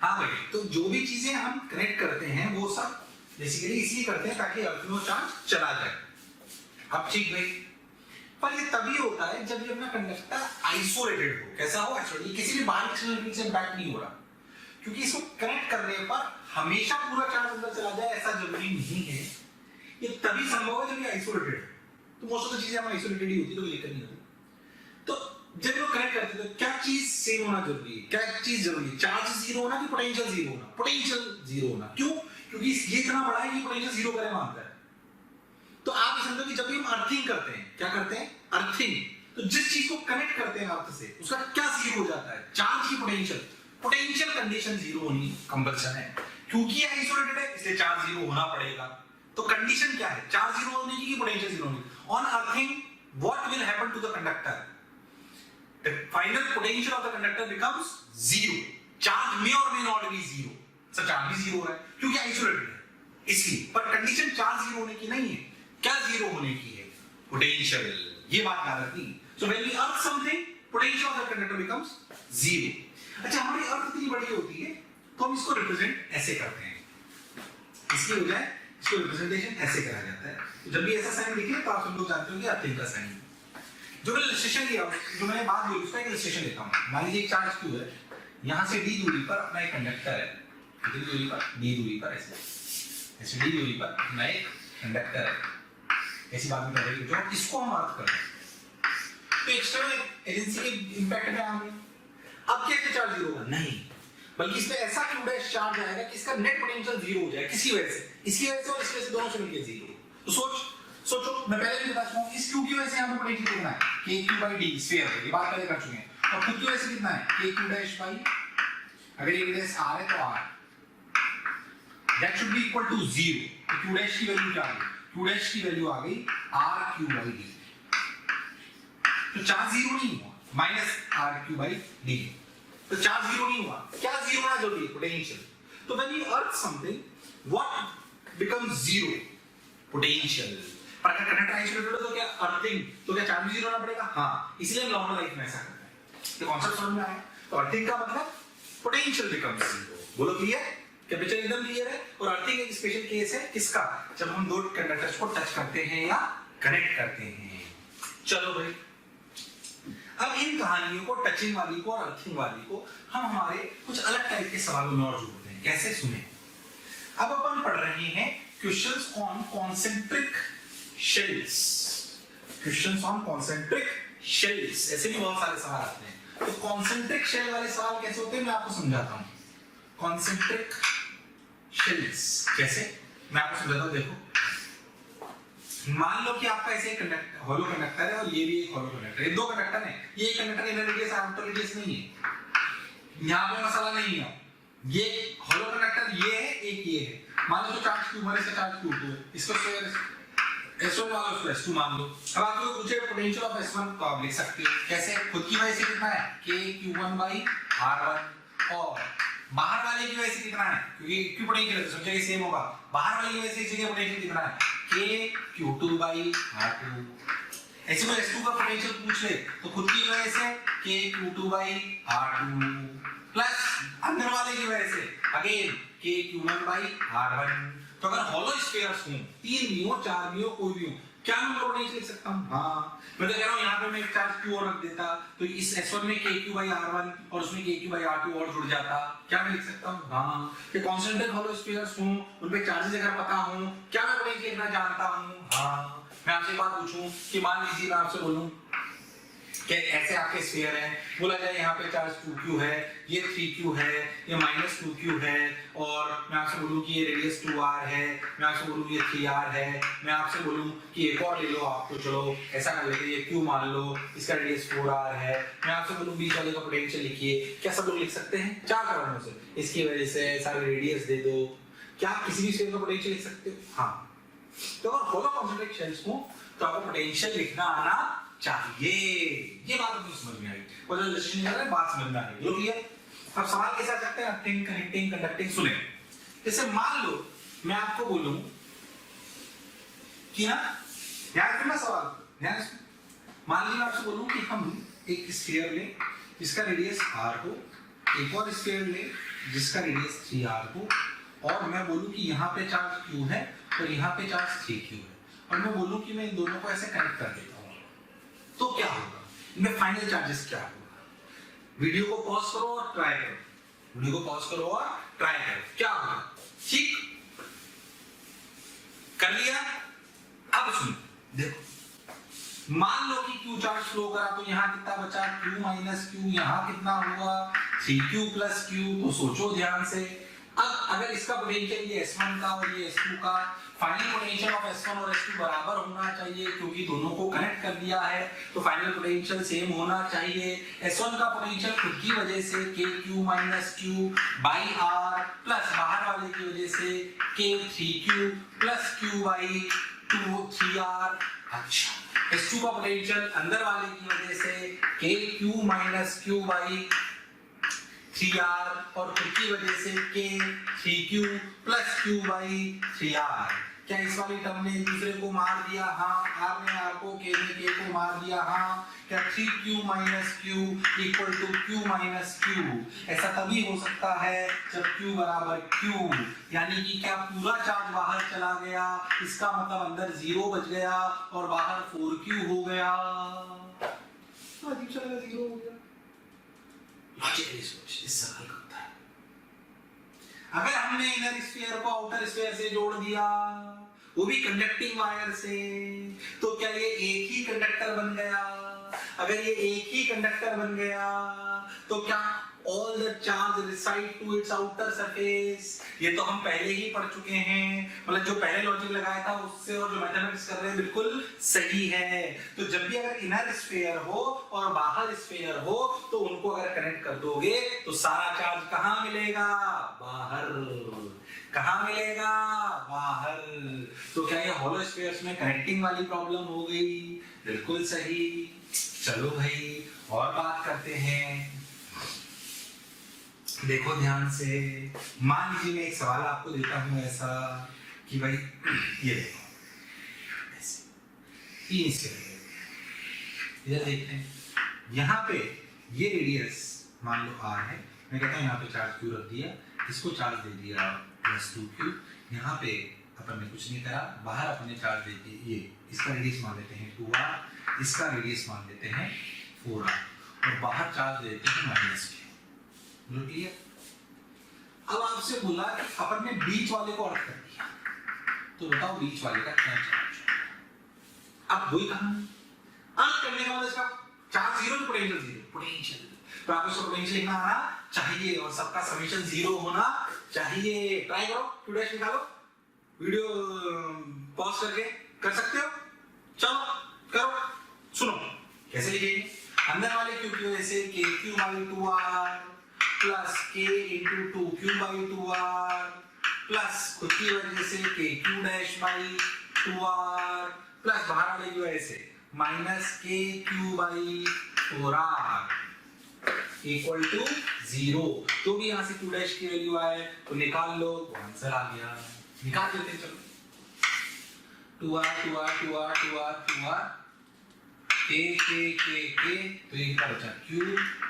हाँ भाई, तो जो भी चीजें हम कनेक्ट करते हैं वो सब बेसिकली इसलिए करते हैं ताकि अर्थ में चार्ज चला जाए। अब ठीक भाई, पर ये तभी होता है जब ये अपना कंडक्टर आइसोलेटेड हो। कैसा हो आइसोलेटेड, किसी भी बाहरी एक्सटर्नल से इम्पैक्ट नहीं हो रहा, क्योंकि इसको कनेक्ट करने पर हमेशा पूरा चार्ज अंदर चला जाए ऐसा जरूरी नहीं है। ये तभी संभव है जब ये आइसोलेटेड है। तो मोस्ट ऑफ द चीजें हम आइसोलेटेड ही होती, तो लेकर नहीं होती। तो जब लोग कनेक्ट करते हैं तो क्या चीज सेम होना जरूरी है, क्या चीज जरूरी है, चार्ज जीरो होना कि पोटेंशियल जीरो होना? पोटेंशियल जीरो होना। क्यों? क्योंकि ये इतना बड़ा है कि पोटेंशियल जीरो करे मानता है। तो आप समझो कि जब भी हम अर्थिंग करते हैं, क्या करते हैं? अर्थिंग। तो जिस चीज को कनेक्ट करते हैं अर्थ से उसका क्या जीरो हो जाता है? चार्ज की पोटेंशियल। पोटेंशियल कंडीशन जीरो होनी कंपल्सन है, क्योंकि आइसोलेटेड है इसलिए चार्ज जीरो होना पड़ेगा। तो कंडीशन क्या है, चार्ज जीरो होने की पोटेंशियल जीरो होने की? On earthing what will happen to the conductor? The final potential of the conductor becomes zero. Charge may or may not be zero, so charge भी जीरो है क्योंकि isolated है इसलिए। पर कंडीशन चार्ज जीरो होने की नहीं है, क्या जीरो होने की है? पोटेंशियल। ये बात याद रखनी। So when we earth something potential of the conductor becomes zero. अच्छा, हमारी अर्थ इतनी बड़ी होती है तो हम इसको रिप्रेजेंट ऐसे करते हैं, इसकी बजाय इसको रिप्रेजेंटेशन ऐसे करा जाता है। तो जब भी ऐसा साइन दिखे तो आप सब लोग जानते हो कि अर्थिंग का साइन। जो मैंने इलस्ट्रेशन लिया, जो मैंने बात बोली उसका एक इलस्ट्रेशन लेता हूं। मान लीजिए एक चार्ज क्यू है, यहां से d दूरी पर अपना एक कंडक्टर है, कितनी दूरी पर? d दूरी पर, ऐसे d दूरी पर अपना एक कंडक्टर है। ऐसी बात में करेंगे जो इसको हम अर्थ करते हैं तो एक्सटर्नल एजेंसी के इंपैक्ट में आएंगे। अब क्या चार्ज जीरो होगा? नहीं, बल्कि इसमें ऐसा क्यू डैश चार्ज आएगा कि इसका नेट पोटेंशियल जीरो हो जाए। किसी वजह से, इसकी वजह से और इसकी वजह से, दोनों से मिलकर जीरो। तो सोचो मैं पहले भी बता चुका हूं, इस क्यू की वजह से यहां पे पोटेंशियल कितना है? k/d स्फीयर है, ये बात पहले कर चुके हैं। और खुद की वजह से कितना है? k/, अगर ये रेडियस r है तो r that should be equal to 0। तो q डैश की वैल्यू क्या आ गई? q डैश की वैल्यू आ गई rq/d। तो चार्ज जीरो नहीं हुआ, माइनस rq/d। तो चार्ज जीरो नहीं हुआ, क्या जीरो होना जरूरी है? पोटेंशियल। तो when you earth something what becomes zero? Potential. पर अगर कंडक्टर आइसोलेटेड हो तो क्या अर्थिंग, तो क्या चार्ज जीरो होना पड़ेगा? हां, इसलिए हम नॉर्मल लाइफ में ऐसा करते हैं। तो कॉन्सेप्ट समझ में आया? तो अर्थिंग का मतलब पोटेंशियल बिकम्स जीरो। बोलो क्लियर? क्या पिक्चर एकदम क्लियर है? और अर्थिंग एक स्पेशल केस है किसका? जब हम दो कंडक्टर्स को टच करते हैं या कनेक्ट करते हैं। चलो भाई, अब इन कहानियों को, टचिंग वाली को और अर्थिंग वाली को, हम हमारे कुछ अलग टाइप के सवालों में और जोड़ते हैं। कैसे? सुने। अब अपन पढ़ रहे हैं questions on concentric shells. Questions on concentric shells, ऐसे भी बहुत सारे सवाल आते हैं। तो कॉन्सेंट्रिक शेल वाले सवाल कैसे होते हैं मैं आपको समझाता हूं। कॉन्सेंट्रिक शेल्स कैसे, मैं आपको समझाता हूं। देखो, मान लो कि आपका ऐसे कंडक्टर, हॉलो कंडक्टर है और ये भी एक हॉलो कंडक्टर है। दो कंडक्टर है, ये conductor inner radius outer radius नहीं है, यहां पे मसला नहीं है। ये हॉलो कंडक्टर ये है, एक ये है। मान लो तो चार्ज q1 है, चार्ज q2 है, इसको S1 वाला उसको S2 मान लो। अब आप लोग पूछे पोटेंशियल ऑफ S1 तो आप लिख सकते हो कैसे? खुद की वजह से कितना है? kq1/r1। और बाहर वाले की वजह से कितना है? क्योंकि q पोटेंशियल है तो सब जगह सेम होगा। बाहर वाले की वजह से इस जगह पोटेंशियल कितना है? kq2/r2। ऐसे कोई S2 का पोटेंशियल पूछ ले तो खुद की वजह से K22 by R2 प्लस अंदर वाले की वजह से again K Q1 by R1। तो अगर हॉलो स्फीयर्स हो, 3 भी हो 4 भी हो कोई भी हो, क्या मैं पोटेंशियल लिख सकता हूँ? हाँ, मैं तो कह रहा हूँ यहाँ पे मैं एक चार्ज Q और रख देता तो इस S1 में KQ by R1 और उसमें KQ by R2 और जुड़ जाता। क्या मैं लिख सकता हूँ? हाँ, कि कॉन्स्टेंट हॉलो स्फीयर्स हूँ, उन पे चार्जेस अगर पता हूँ, क्या मैं पोटेंशियल लिखना जानता हूँ? हाँ, मैं आपसे बात पूछूं कि मान लीजिए मैं आपसे बोलूं कि ऐसे आपके स्फीयर हैं, बोला जाए यहाँ पे चार्ज 2q है, ये 3q है, ये -2q है, और मैं आपसे बोलूं कि ये रेडियस 2r है, मैं आपसे बोलूं ये 3r है, मैं आपसे बोलूं कि एक और ले लो आप, तो चलो ऐसा कर लेते हैं, ये q मान लो, इसका रेडियस 4r है, मैं आपसे बोलूं बीच वाले का पोटेंशियल लिखिए, क्या सब लोग लिख सकते हैं? 4 कारणों से, इसकी वजह से सारे रेडियस दे दो, क्या आप किसी भी स्फीयर का पोटेंशियल लिख सकते हो? हाँ। तो अगर होलो कॉन्सेंट्रिक शेल्स हो तो आपको पोटेंशियल लिखना आना चाहिए। ये बात मुझे समझ में आई, और जो डिस्कशन कर रहे हैं बात समझ में आ रही है। क्लियर? अब सवाल कैसे आ सकते हैं? Think, connecting, conducting. सुने, जैसे मान लो मैं आपको बोलूं कि ना, ध्यान रखना सवाल, ध्यान रखना। मान लीजिए मैं आपसे बोलूं कि हम एक स्फीयर लें जिसका रेडियस r हो, एक और स्फीयर लें जिसका रेडियस 3r हो, और मैं बोलूं कि यहाँ पे चार्ज q है और यहाँ पे चार्ज 3q है, और मैं बोलूं कि मैं इन दोनों को ऐसे कनेक्ट कर देता हूँ, तो क्या होगा? इनमें फाइनल चार्जेस क्या होगा? वीडियो को पॉज करो और ट्राई करो, वीडियो को पॉज करो और ट्राई करो, क्या होगा? ठीक कर लिया? अब सुनो, देखो, मान लो कि q चार्ज फ्लो करा तो यहाँ कितना बचा? q माइनस q, यहाँ कितना हुआ? 3q plus q। तो सोचो ध्यान से, अब अगर इसका पोटेंशियल ये S1 का और ये S2 का, फाइनल पोटेंशियल ऑफ S1 और S2 बराबर होना चाहिए क्योंकि दोनों को कनेक्ट कर दिया है, तो फाइनल पोटेंशियल सेम होना चाहिए। S1 का पोटेंशियल खुद की वजह से KQ minus Q by R plus बाहर वाले की वजह से K3Q plus Q by 3R। अच्छा, S2 का पोटेंशियल अंदर वाले की वजह से KQ minus Q by 3R और खुद की वजह से K3Q plus Q by 3R। क्या इस वाली टर्म ने एक दूसरे को मार दिया? हाँ। R ने R को, K ने K को मार दिया? हाँ। क्या 3Q minus Q equal to Q minus Q? ऐसा तभी हो सकता है जब Q बराबर Q, यानी कि क्या पूरा चार्ज बाहर चला गया, इसका मतलब अंदर 0 बच गया और बाहर 4Q हो गया। अजीब सा लगा, 0 हो गया। लॉजिकली सोच, इस सवाल का उत्तर, अगर हमने इनर स्फीयर को आउटर स्फीयर से जोड़ दिया, वो भी कंडक्टिंग वायर से, तो क्या ये एक ही कंडक्टर बन गया? अगर ये एक ही कंडक्टर बन गया तो क्या all the charge reside to its outer surface? ये तो हम पहले ही पढ़ चुके हैं, मतलब जो पहले लॉजिक लगाया था उससे और जो मैथमेटिक्स कर रहे हैं बिल्कुल सही है। तो जब भी अगर इनर स्फीयर हो और बाहर स्फीयर हो तो उनको अगर कनेक्ट कर दोगे तो सारा चार्ज कहाँ मिलेगा? बाहर। कहाँ मिलेगा? बाहर। तो क्या ये हॉलो स्फीयर्स में कनेक्टिंग वाली प्रॉब्लम हो गई? बिल्कुल सही। चलो भाई और बात करते हैं, देखो ध्यान से। मान लीजिए मैं एक सवाल आपको देता हूं ऐसा कि भाई ये देखो, ऐसे 3 स्फीयर इधर देखते हैं, यहाँ पे ये रेडियस मान लो r है, मैं कहता हूँ यहाँ पे चार्ज q रख दिया, इसको चार्ज दे दिया +2q, यहाँ पे अपन ने कुछ नहीं करा, बाहर अपन ने चार्ज दे दिया, ये इसका रेडियस मान लेते हैं 2r, इसका रेडियस मान लेते हैं 4r, और बाहर चार्ज देते हैं -q। क्लियर? अब आपसे बोला कि अपन ने बीच वाले को अर्थ कर दिया, तो बताओ बीच वाले का क्या चार्ज? अब वही कहानी, अर्थ करने का मतलब इसका चार्ज 0 तो पोटेंशियल 0, पोटेंशियल, तो आपको इसका पोटेंशियल लिखना आना चाहिए और सबका समीशन 0 होना चाहिए। ट्राई करो, q डैश निकालो, वीडियो पॉज करके कर सकते हो, चलो करो। सुनो कैसे लिखेंगे, अंदर वाले q की वजह से kq by 2r plus k into 2q by 2r plus खुद की वजह से kq dash by 2r plus बाहर वाले की वजह से minus kq by 4r equal to 0। तो भी यहाँ से q डैश की वैल्यू आए तो निकाल लो, तो आंसर आ गया, निकाल लेते हैं। चलो 2r 2r 2r 2r 2r के तो ये कितना बचा q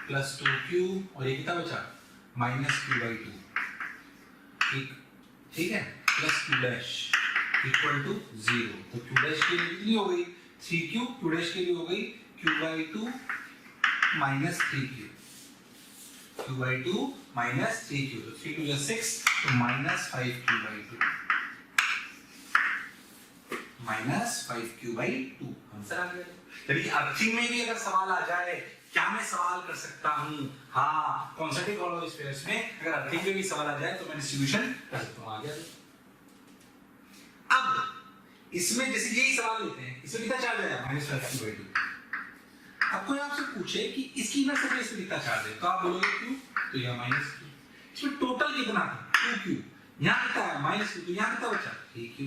प्लस 2q और ये कितना बचा माइनस q/2 ठीक है plus q dash equal to 0 तो q डैश के लिए कितनी हो गई 3q q डैश के लिए हो गई q/2 minus 3q q/2 minus 3q तो 3 2 6 तो minus 5q/2 minus 5q/2 answer आ गया। यदि अर्थिंग में भी अगर सवाल आ जाए क्या मैं सवाल कर सकता हूं हाँ कॉन्सेंट्रिक हॉलो स्फीयर्स में अगर अर्थिंग में भी सवाल आ जाए तो मैं डिस्ट्रीब्यूशन कर सकता हूं। आ गया। अब इसमें जैसे यही सवाल लेते हैं इसमें कितना चार्ज आया माइनस 5q/2 अब कोई आपसे पूछे कि इसकी इनर सरफेस पे कितना चार्ज है तो आप बोलोगे q तो यह माइनस q इसमें टोटल कितना था 2q यहां कितना है माइनस q तो यहां कितना बचा 3q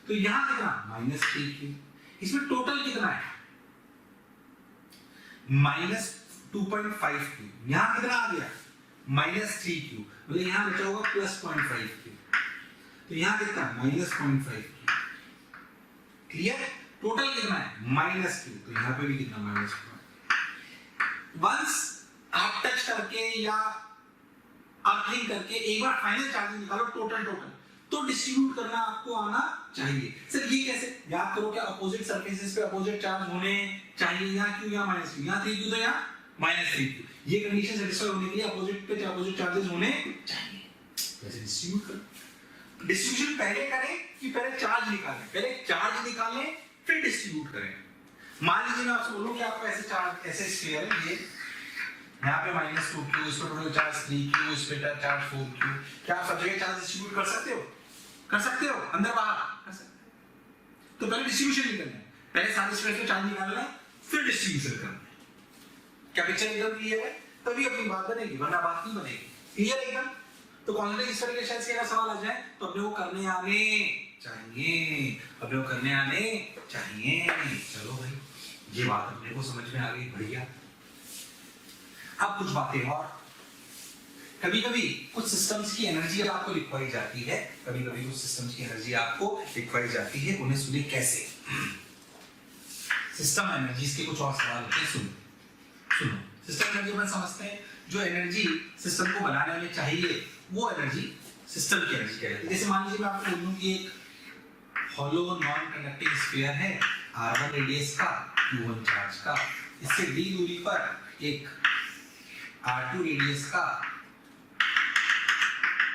तो यहां कितना माइनस 3q इसमें टोटल कितना है माइनस 2.5q यहां कितना आ गया माइनस 3q मतलब यहां बचा होगा प्लस 0.5q तो यहां कितना माइनस 0.5q क्लियर टोटल कितना है माइनस q तो यहां पे भी कितना माइनस q वंस आप टच करके या अर्थिंग करके एक बार फाइनल चार्ज निकालो टोटल तो डिस्ट्रीब्यूट करना आपको आना चाहिए। सर ये कैसे याद करो क्या अपोजिट सरफेसेस पे अपोजिट चार्ज होने चाहिए यहाँ q यहाँ माइनस q यहाँ 3q तो यहाँ माइनस 3q ये कंडीशन सेटिस्फाई होने के लिए अपोजिट पे अपोजिट चार्जेस होने चाहिए। कैसे डिस्ट्रीब्यूट करें डिस्ट्रीब्यूशन पहले करें कि पहले चार्ज निकालें पहले चार्ज निकालें फिर डिस्ट्रीब्यूट करें। मान लीजिए मैं आपसे बोलूं कि आपका ऐसे चार्ज ऐसे स्फीयर है ये यहाँ पे माइनस 2q इस पर टोटल चार्ज 3q इस पे चार्ज 4q क्या आप सब जगह चार्ज डिस्ट्रीब्यूट कर सकते हो अंदर बाहर कर सकते हो तो पहले डिस्ट्रीब्यूशन निकालना है पहले सारे स्फीयर पे चार्ज निकालना है फिर डिस्ट्रीब्यूशन करना है। क्या पिक्चर एकदम क्लियर है तभी अपनी बात बनेगी वरना बात नहीं बनेगी। क्लियर एकदम तो कॉन्सेंट्रिक स्फीयर के शायद से अगर सवाल आ जाए तो अपने को करने आने चाहिए चलो भाई ये बात अपने को समझ में आ गई बढ़िया। अब कुछ बातें और कभी कभी कुछ सिस्टम्स की एनर्जी आपको लिखवाई जाती है उन्हें सुनिए कैसे सिस्टम एनर्जीज के कुछ और सवाल होते हैं सुनो सिस्टम एनर्जी अपन समझते हैं जो एनर्जी सिस्टम को बनाने में चाहिए वो एनर्जी सिस्टम की एनर्जी कहलाती है। जैसे मान लीजिए मैं आपको बोलूं कि एक हॉलो नॉन कंडक्टिंग स्फीयर है r1 रेडियस का q1 चार्ज का इससे d दूरी पर एक r2 रेडियस का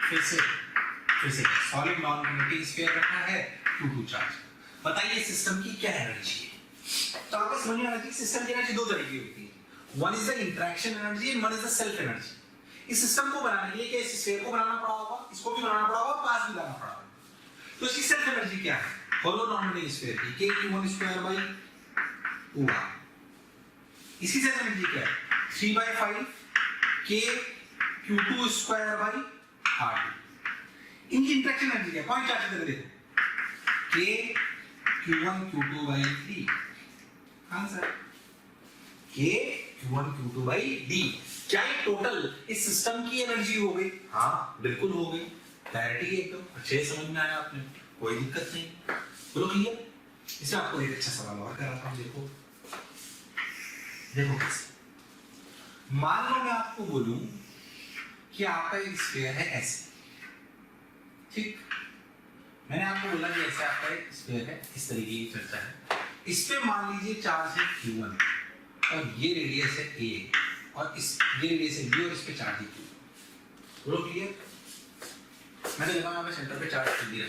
फिर से सॉलिड नॉन कंडक्टिंग स्फीयर रखा है q2 चार्ज। बताइए सिस्टम की क्या एनर्जी है तो आपको समझ में आना चाहिए सिस्टम की एनर्जी दो तरह की होती है one is the interaction energy and one is the self energy. इस सिस्टम को बनाने के लिए क्या इस स्फीयर को बनाना पड़ा होगा इसको भी बनाना पड़ा होगा पास भी लाना पड़ा होगा तो इसकी सेल्फ एनर्जी क्या है हॉलो नॉन कंडक्टिंग स्फीयर की k q1 2r इसकी सेल्फ एनर्जी क्या है 3/5 k q2 square by r2। इनकी इंटरेक्शन एनर्जी क्या है पॉइंट चार्ज की तरह देखो k q1 q2 by 3 answer k q1 q2 by d क्या ये टोटल इस सिस्टम की एनर्जी हो गई हाँ बिल्कुल हो गई क्लैरिटी एकदम अच्छे समझ में आया आपने कोई दिक्कत नहीं बोलो क्लियर। इससे आपको एक अच्छा सवाल और कराता हूं देखो कैसे मान लो मैं आपको बोलूं कि आपका एक स्फीयर है ऐसे ठीक मैंने आपको बोला कि ऐसे आपका एक स्फीयर है इस तरीके की चर्चा है इस पे मान लीजिए चार्ज है q1 और ये रेडियस है a और ये रेडियस है b और इस पे चार्ज है q। बोलो क्लियर। मैंने देखा मैं सेंटर पे चार्ज कर दिया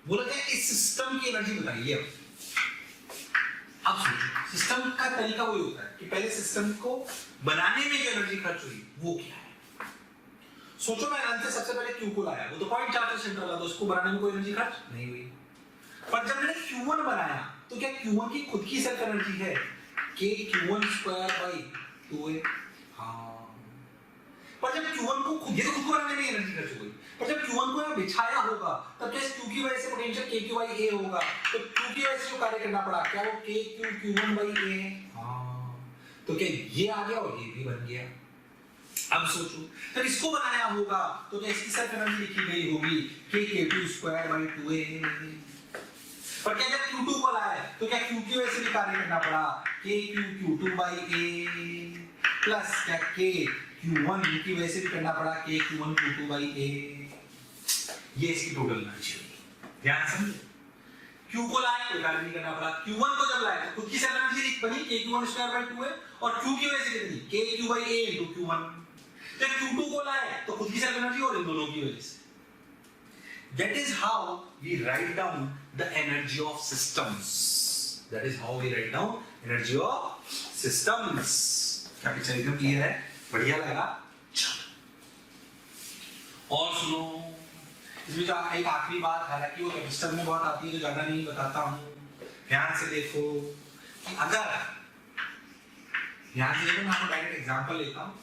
बोला क्या इस सिस्टम की एनर्जी बताइए। अब सोचो सिस्टम का तरीका वही होता है कि पहले सिस्टम को बनाने में जो एनर्जी खर्च हुई वो क्या है। सोचो मैं अंत से सबसे पहले क्यू को लाया वो तो पॉइंट चार्ज सेंटर वाला तो उसको बनाने में कोई एनर्जी खर्च नहीं हुई पर जब मैंने q1 बनाया तो क्या q1 की खुद की सेल्फ एनर्जी है k q1 square by 2a हाँ पर जब q1 को खुद तो खुद को बनाने में एनर्जी खर्च हुई पर जब q1 को यहाँ बिछाया होगा तब क्या इस q की वजह से potential k q by a होगा तो q की वजह से जो कार्य करना पड़ा क्या वो k q q1 by a है हाँ तो क्या ये आ गया और ये भी बन गया। अब सोचो जब इसको बनाया होगा तो क्या इसकी सेल्फ एनर्जी लिखी गई होगी k k2 square by 2a पर क्या जब Q2 को लाए तो क्या Q की वजह से भी कार्य करना पड़ा, KQ by A प्लस क्या KQ1 की वजह से भी करना पड़ा, KQ1 by A। ये इसकी टोटल एनर्जी होगी। ध्यान समझे, Q को लाए कोई कार्य नहीं करना पड़ा, Q1 को जब लाए तो खुद की सेल्फ एनर्जी बनी KQ1² by 2 है, और Q की वजह से कितनी, KQ by A into Q1। जब Q2 को लाए तो खुद की सेल्फ एनर्जी और इन दोनों की वजह से। That is how we write down the energy of systems. That is how we write down energy of systems. क्या पिक्चर एकदम क्लियर है? बढ़िया लगा? और सुनो, इसमें जो एक आखिरी बात, हालांकि वो कैपेसिटर में बहुत आती है तो ज्यादा नहीं बताता हूँ। ध्यान से देखो कि अगर ध्यान से देखो, मैं आपको डायरेक्ट एग्जांपल लेता हूँ,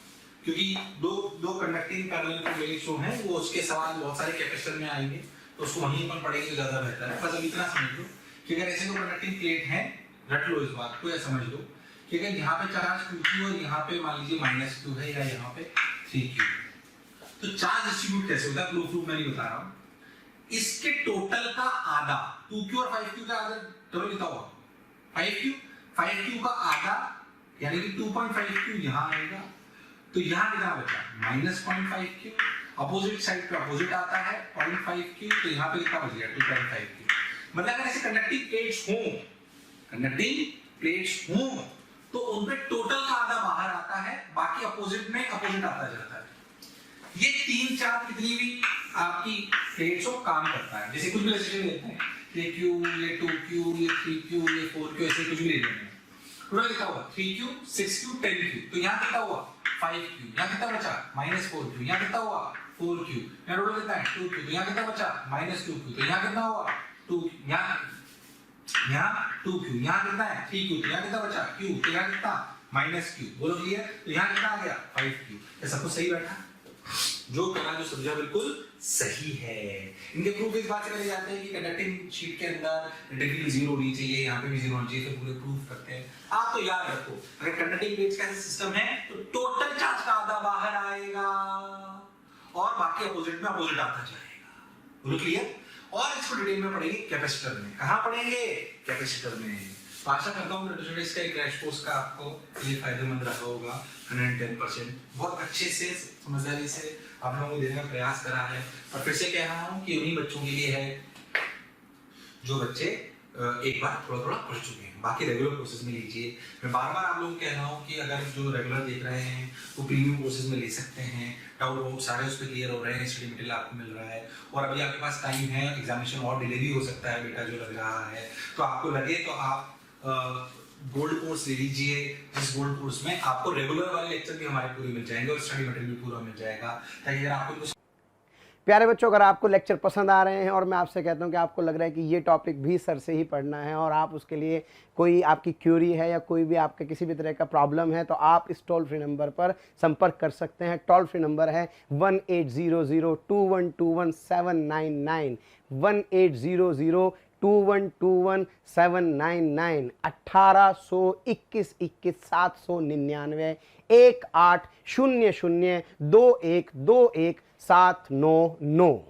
क्योंकि दो कंडक्टिंग पैरेलल प्लेट्स जो हैं वो उसके सवाल बहुत सारे कैपेसिटर में आएंगे, तो उसको वहीं पर पढ़ेंगे तो ज्यादा बेहतर है। बस अब इतना समझ लो कि अगर ऐसे दो कंडक्टिंग प्लेट हैं, रट लो इस बात को या समझ लो कि अगर यहाँ पे चार्ज Q2 और यहाँ पे मान लीजिए -2 है या यहाँ पे 3Q, तो चार्ज डिस्ट्रीब्यूट कैसे होता है, प्रूफ मैं नहीं बता रहा हूँ। इसके टोटल का आधा, 2Q और 5Q का आधा टोटल कितना हुआ, 5Q का आधा यानी कि 2.5Q यहाँ आएगा, तो यहाँ कितना बचा, -0.5Q। अपोजिट साइड पे अपोजिट आता है 0.5Q, तो यहाँ पे कितना बच गया, 2.5Q। मतलब अगर ऐसे कंडक्टिंग प्लेट्स हों तो उनपे टोटल का आधा बाहर आता है, बाकी अपोजिट में अपोजिट आता जाता है। ये 3-4 कितनी भी आपकी प्लेट्स हो काम करता है। जैसे कुछ भी रेसिस्टेंस लेते हैं, ये Q, ये 2Q, ये 3Q, ये 4Q, ऐसे कुछ भी ले लेते हैं। टोटल कितना हुआ, 3Q, 6Q, 10Q। तो यहाँ कितना हुआ, 5Q। यहाँ कितना बचा, -4Q। यहाँ कितना हुआ, 4Q। यहाँ टोटल कितना है, 2Q। तो यहाँ कितना बचा, -2Q। तो यहाँ कितना हुआ, 2Q। यहाँ 2Q। यहाँ कितना है, 3Q। तो यहाँ कितना बचा, Q। तो यहाँ कितना, -Q। बोलो क्लियर। तो यहाँ कितना आ गया, 5Q। ये सब कुछ सही बैठा, जो कहना जो समझा बिल्कुल सही है। इनके प्रूफ इस बात से करे जाते हैं कि कंडक्टिंग शीट के अंदर इंटीग्रल 0 होनी चाहिए, यहाँ पे भी 0 होनी चाहिए, तो पूरे प्रूफ करते हैं। आप तो याद रखो, अगर कंडक्टिंग प्लेट्स का सिस्टम है तो टोटल चार्ज का आधा बाहर आएगा और बाकी अपोजिट में अपोजिट आता जाएगा। बोलो क्लियर। और इसको डिटेल में पढ़ेंगे कैपेसिटर में। कहाँ पढ़ेंगे, कैपेसिटर में। आशा करता हूँ इसका एक क्रैश कोर्स का आपको ये फायदेमंद रहा होगा। 110% बहुत अच्छे से समझदारी से आप लोगों को देने का प्रयास करा है। और फिर से कह रहा हूँ कि उन्हीं बच्चों के लिए है जो बच्चे एक बार थोड़ा थोड़ा पढ़ चुके हैं, बाकी रेगुलर कोर्सेज में लीजिए। मैं बार बार आप लोगों को कह रहा हूँ कि अगर जो रेगुलर देख रहे हैं वो प्रीमियम कोर्सेज में ले सकते हैं। डाउट सारे उस पर क्लियर हो रहे हैं, स्टडी मटेरियल आपको मिल रहा है। और अभी आपके पास टाइम है, एग्जामिनेशन और डिले भी हो सकता है बेटा, जो लग रहा है तो आपको लगे तो आप गोल्ड कोर्स ले लीजिए, जिस गोल्ड कोर्स में आपको रेगुलर वाले लेक्चर भी हमारे पूरे मिल जाएंगे और स्टडी मटेरियल भी पूरा मिल जाएगा। ताकि अगर आपको प्यारे बच्चों, अगर आपको लेक्चर पसंद आ रहे हैं और मैं आपसे कहता हूं कि आपको लग रहा है कि ये टॉपिक भी सर से ही पढ़ना है और आप उसके लिए कोई आपकी क्यूरी है या कोई भी आपके किसी भी तरह का प्रॉब्लम है, तो आप इस टोल फ्री नंबर पर संपर्क कर सकते हैं। टोल फ्री नंबर है 18002121 799 1800212799 1821 799 18002121 799।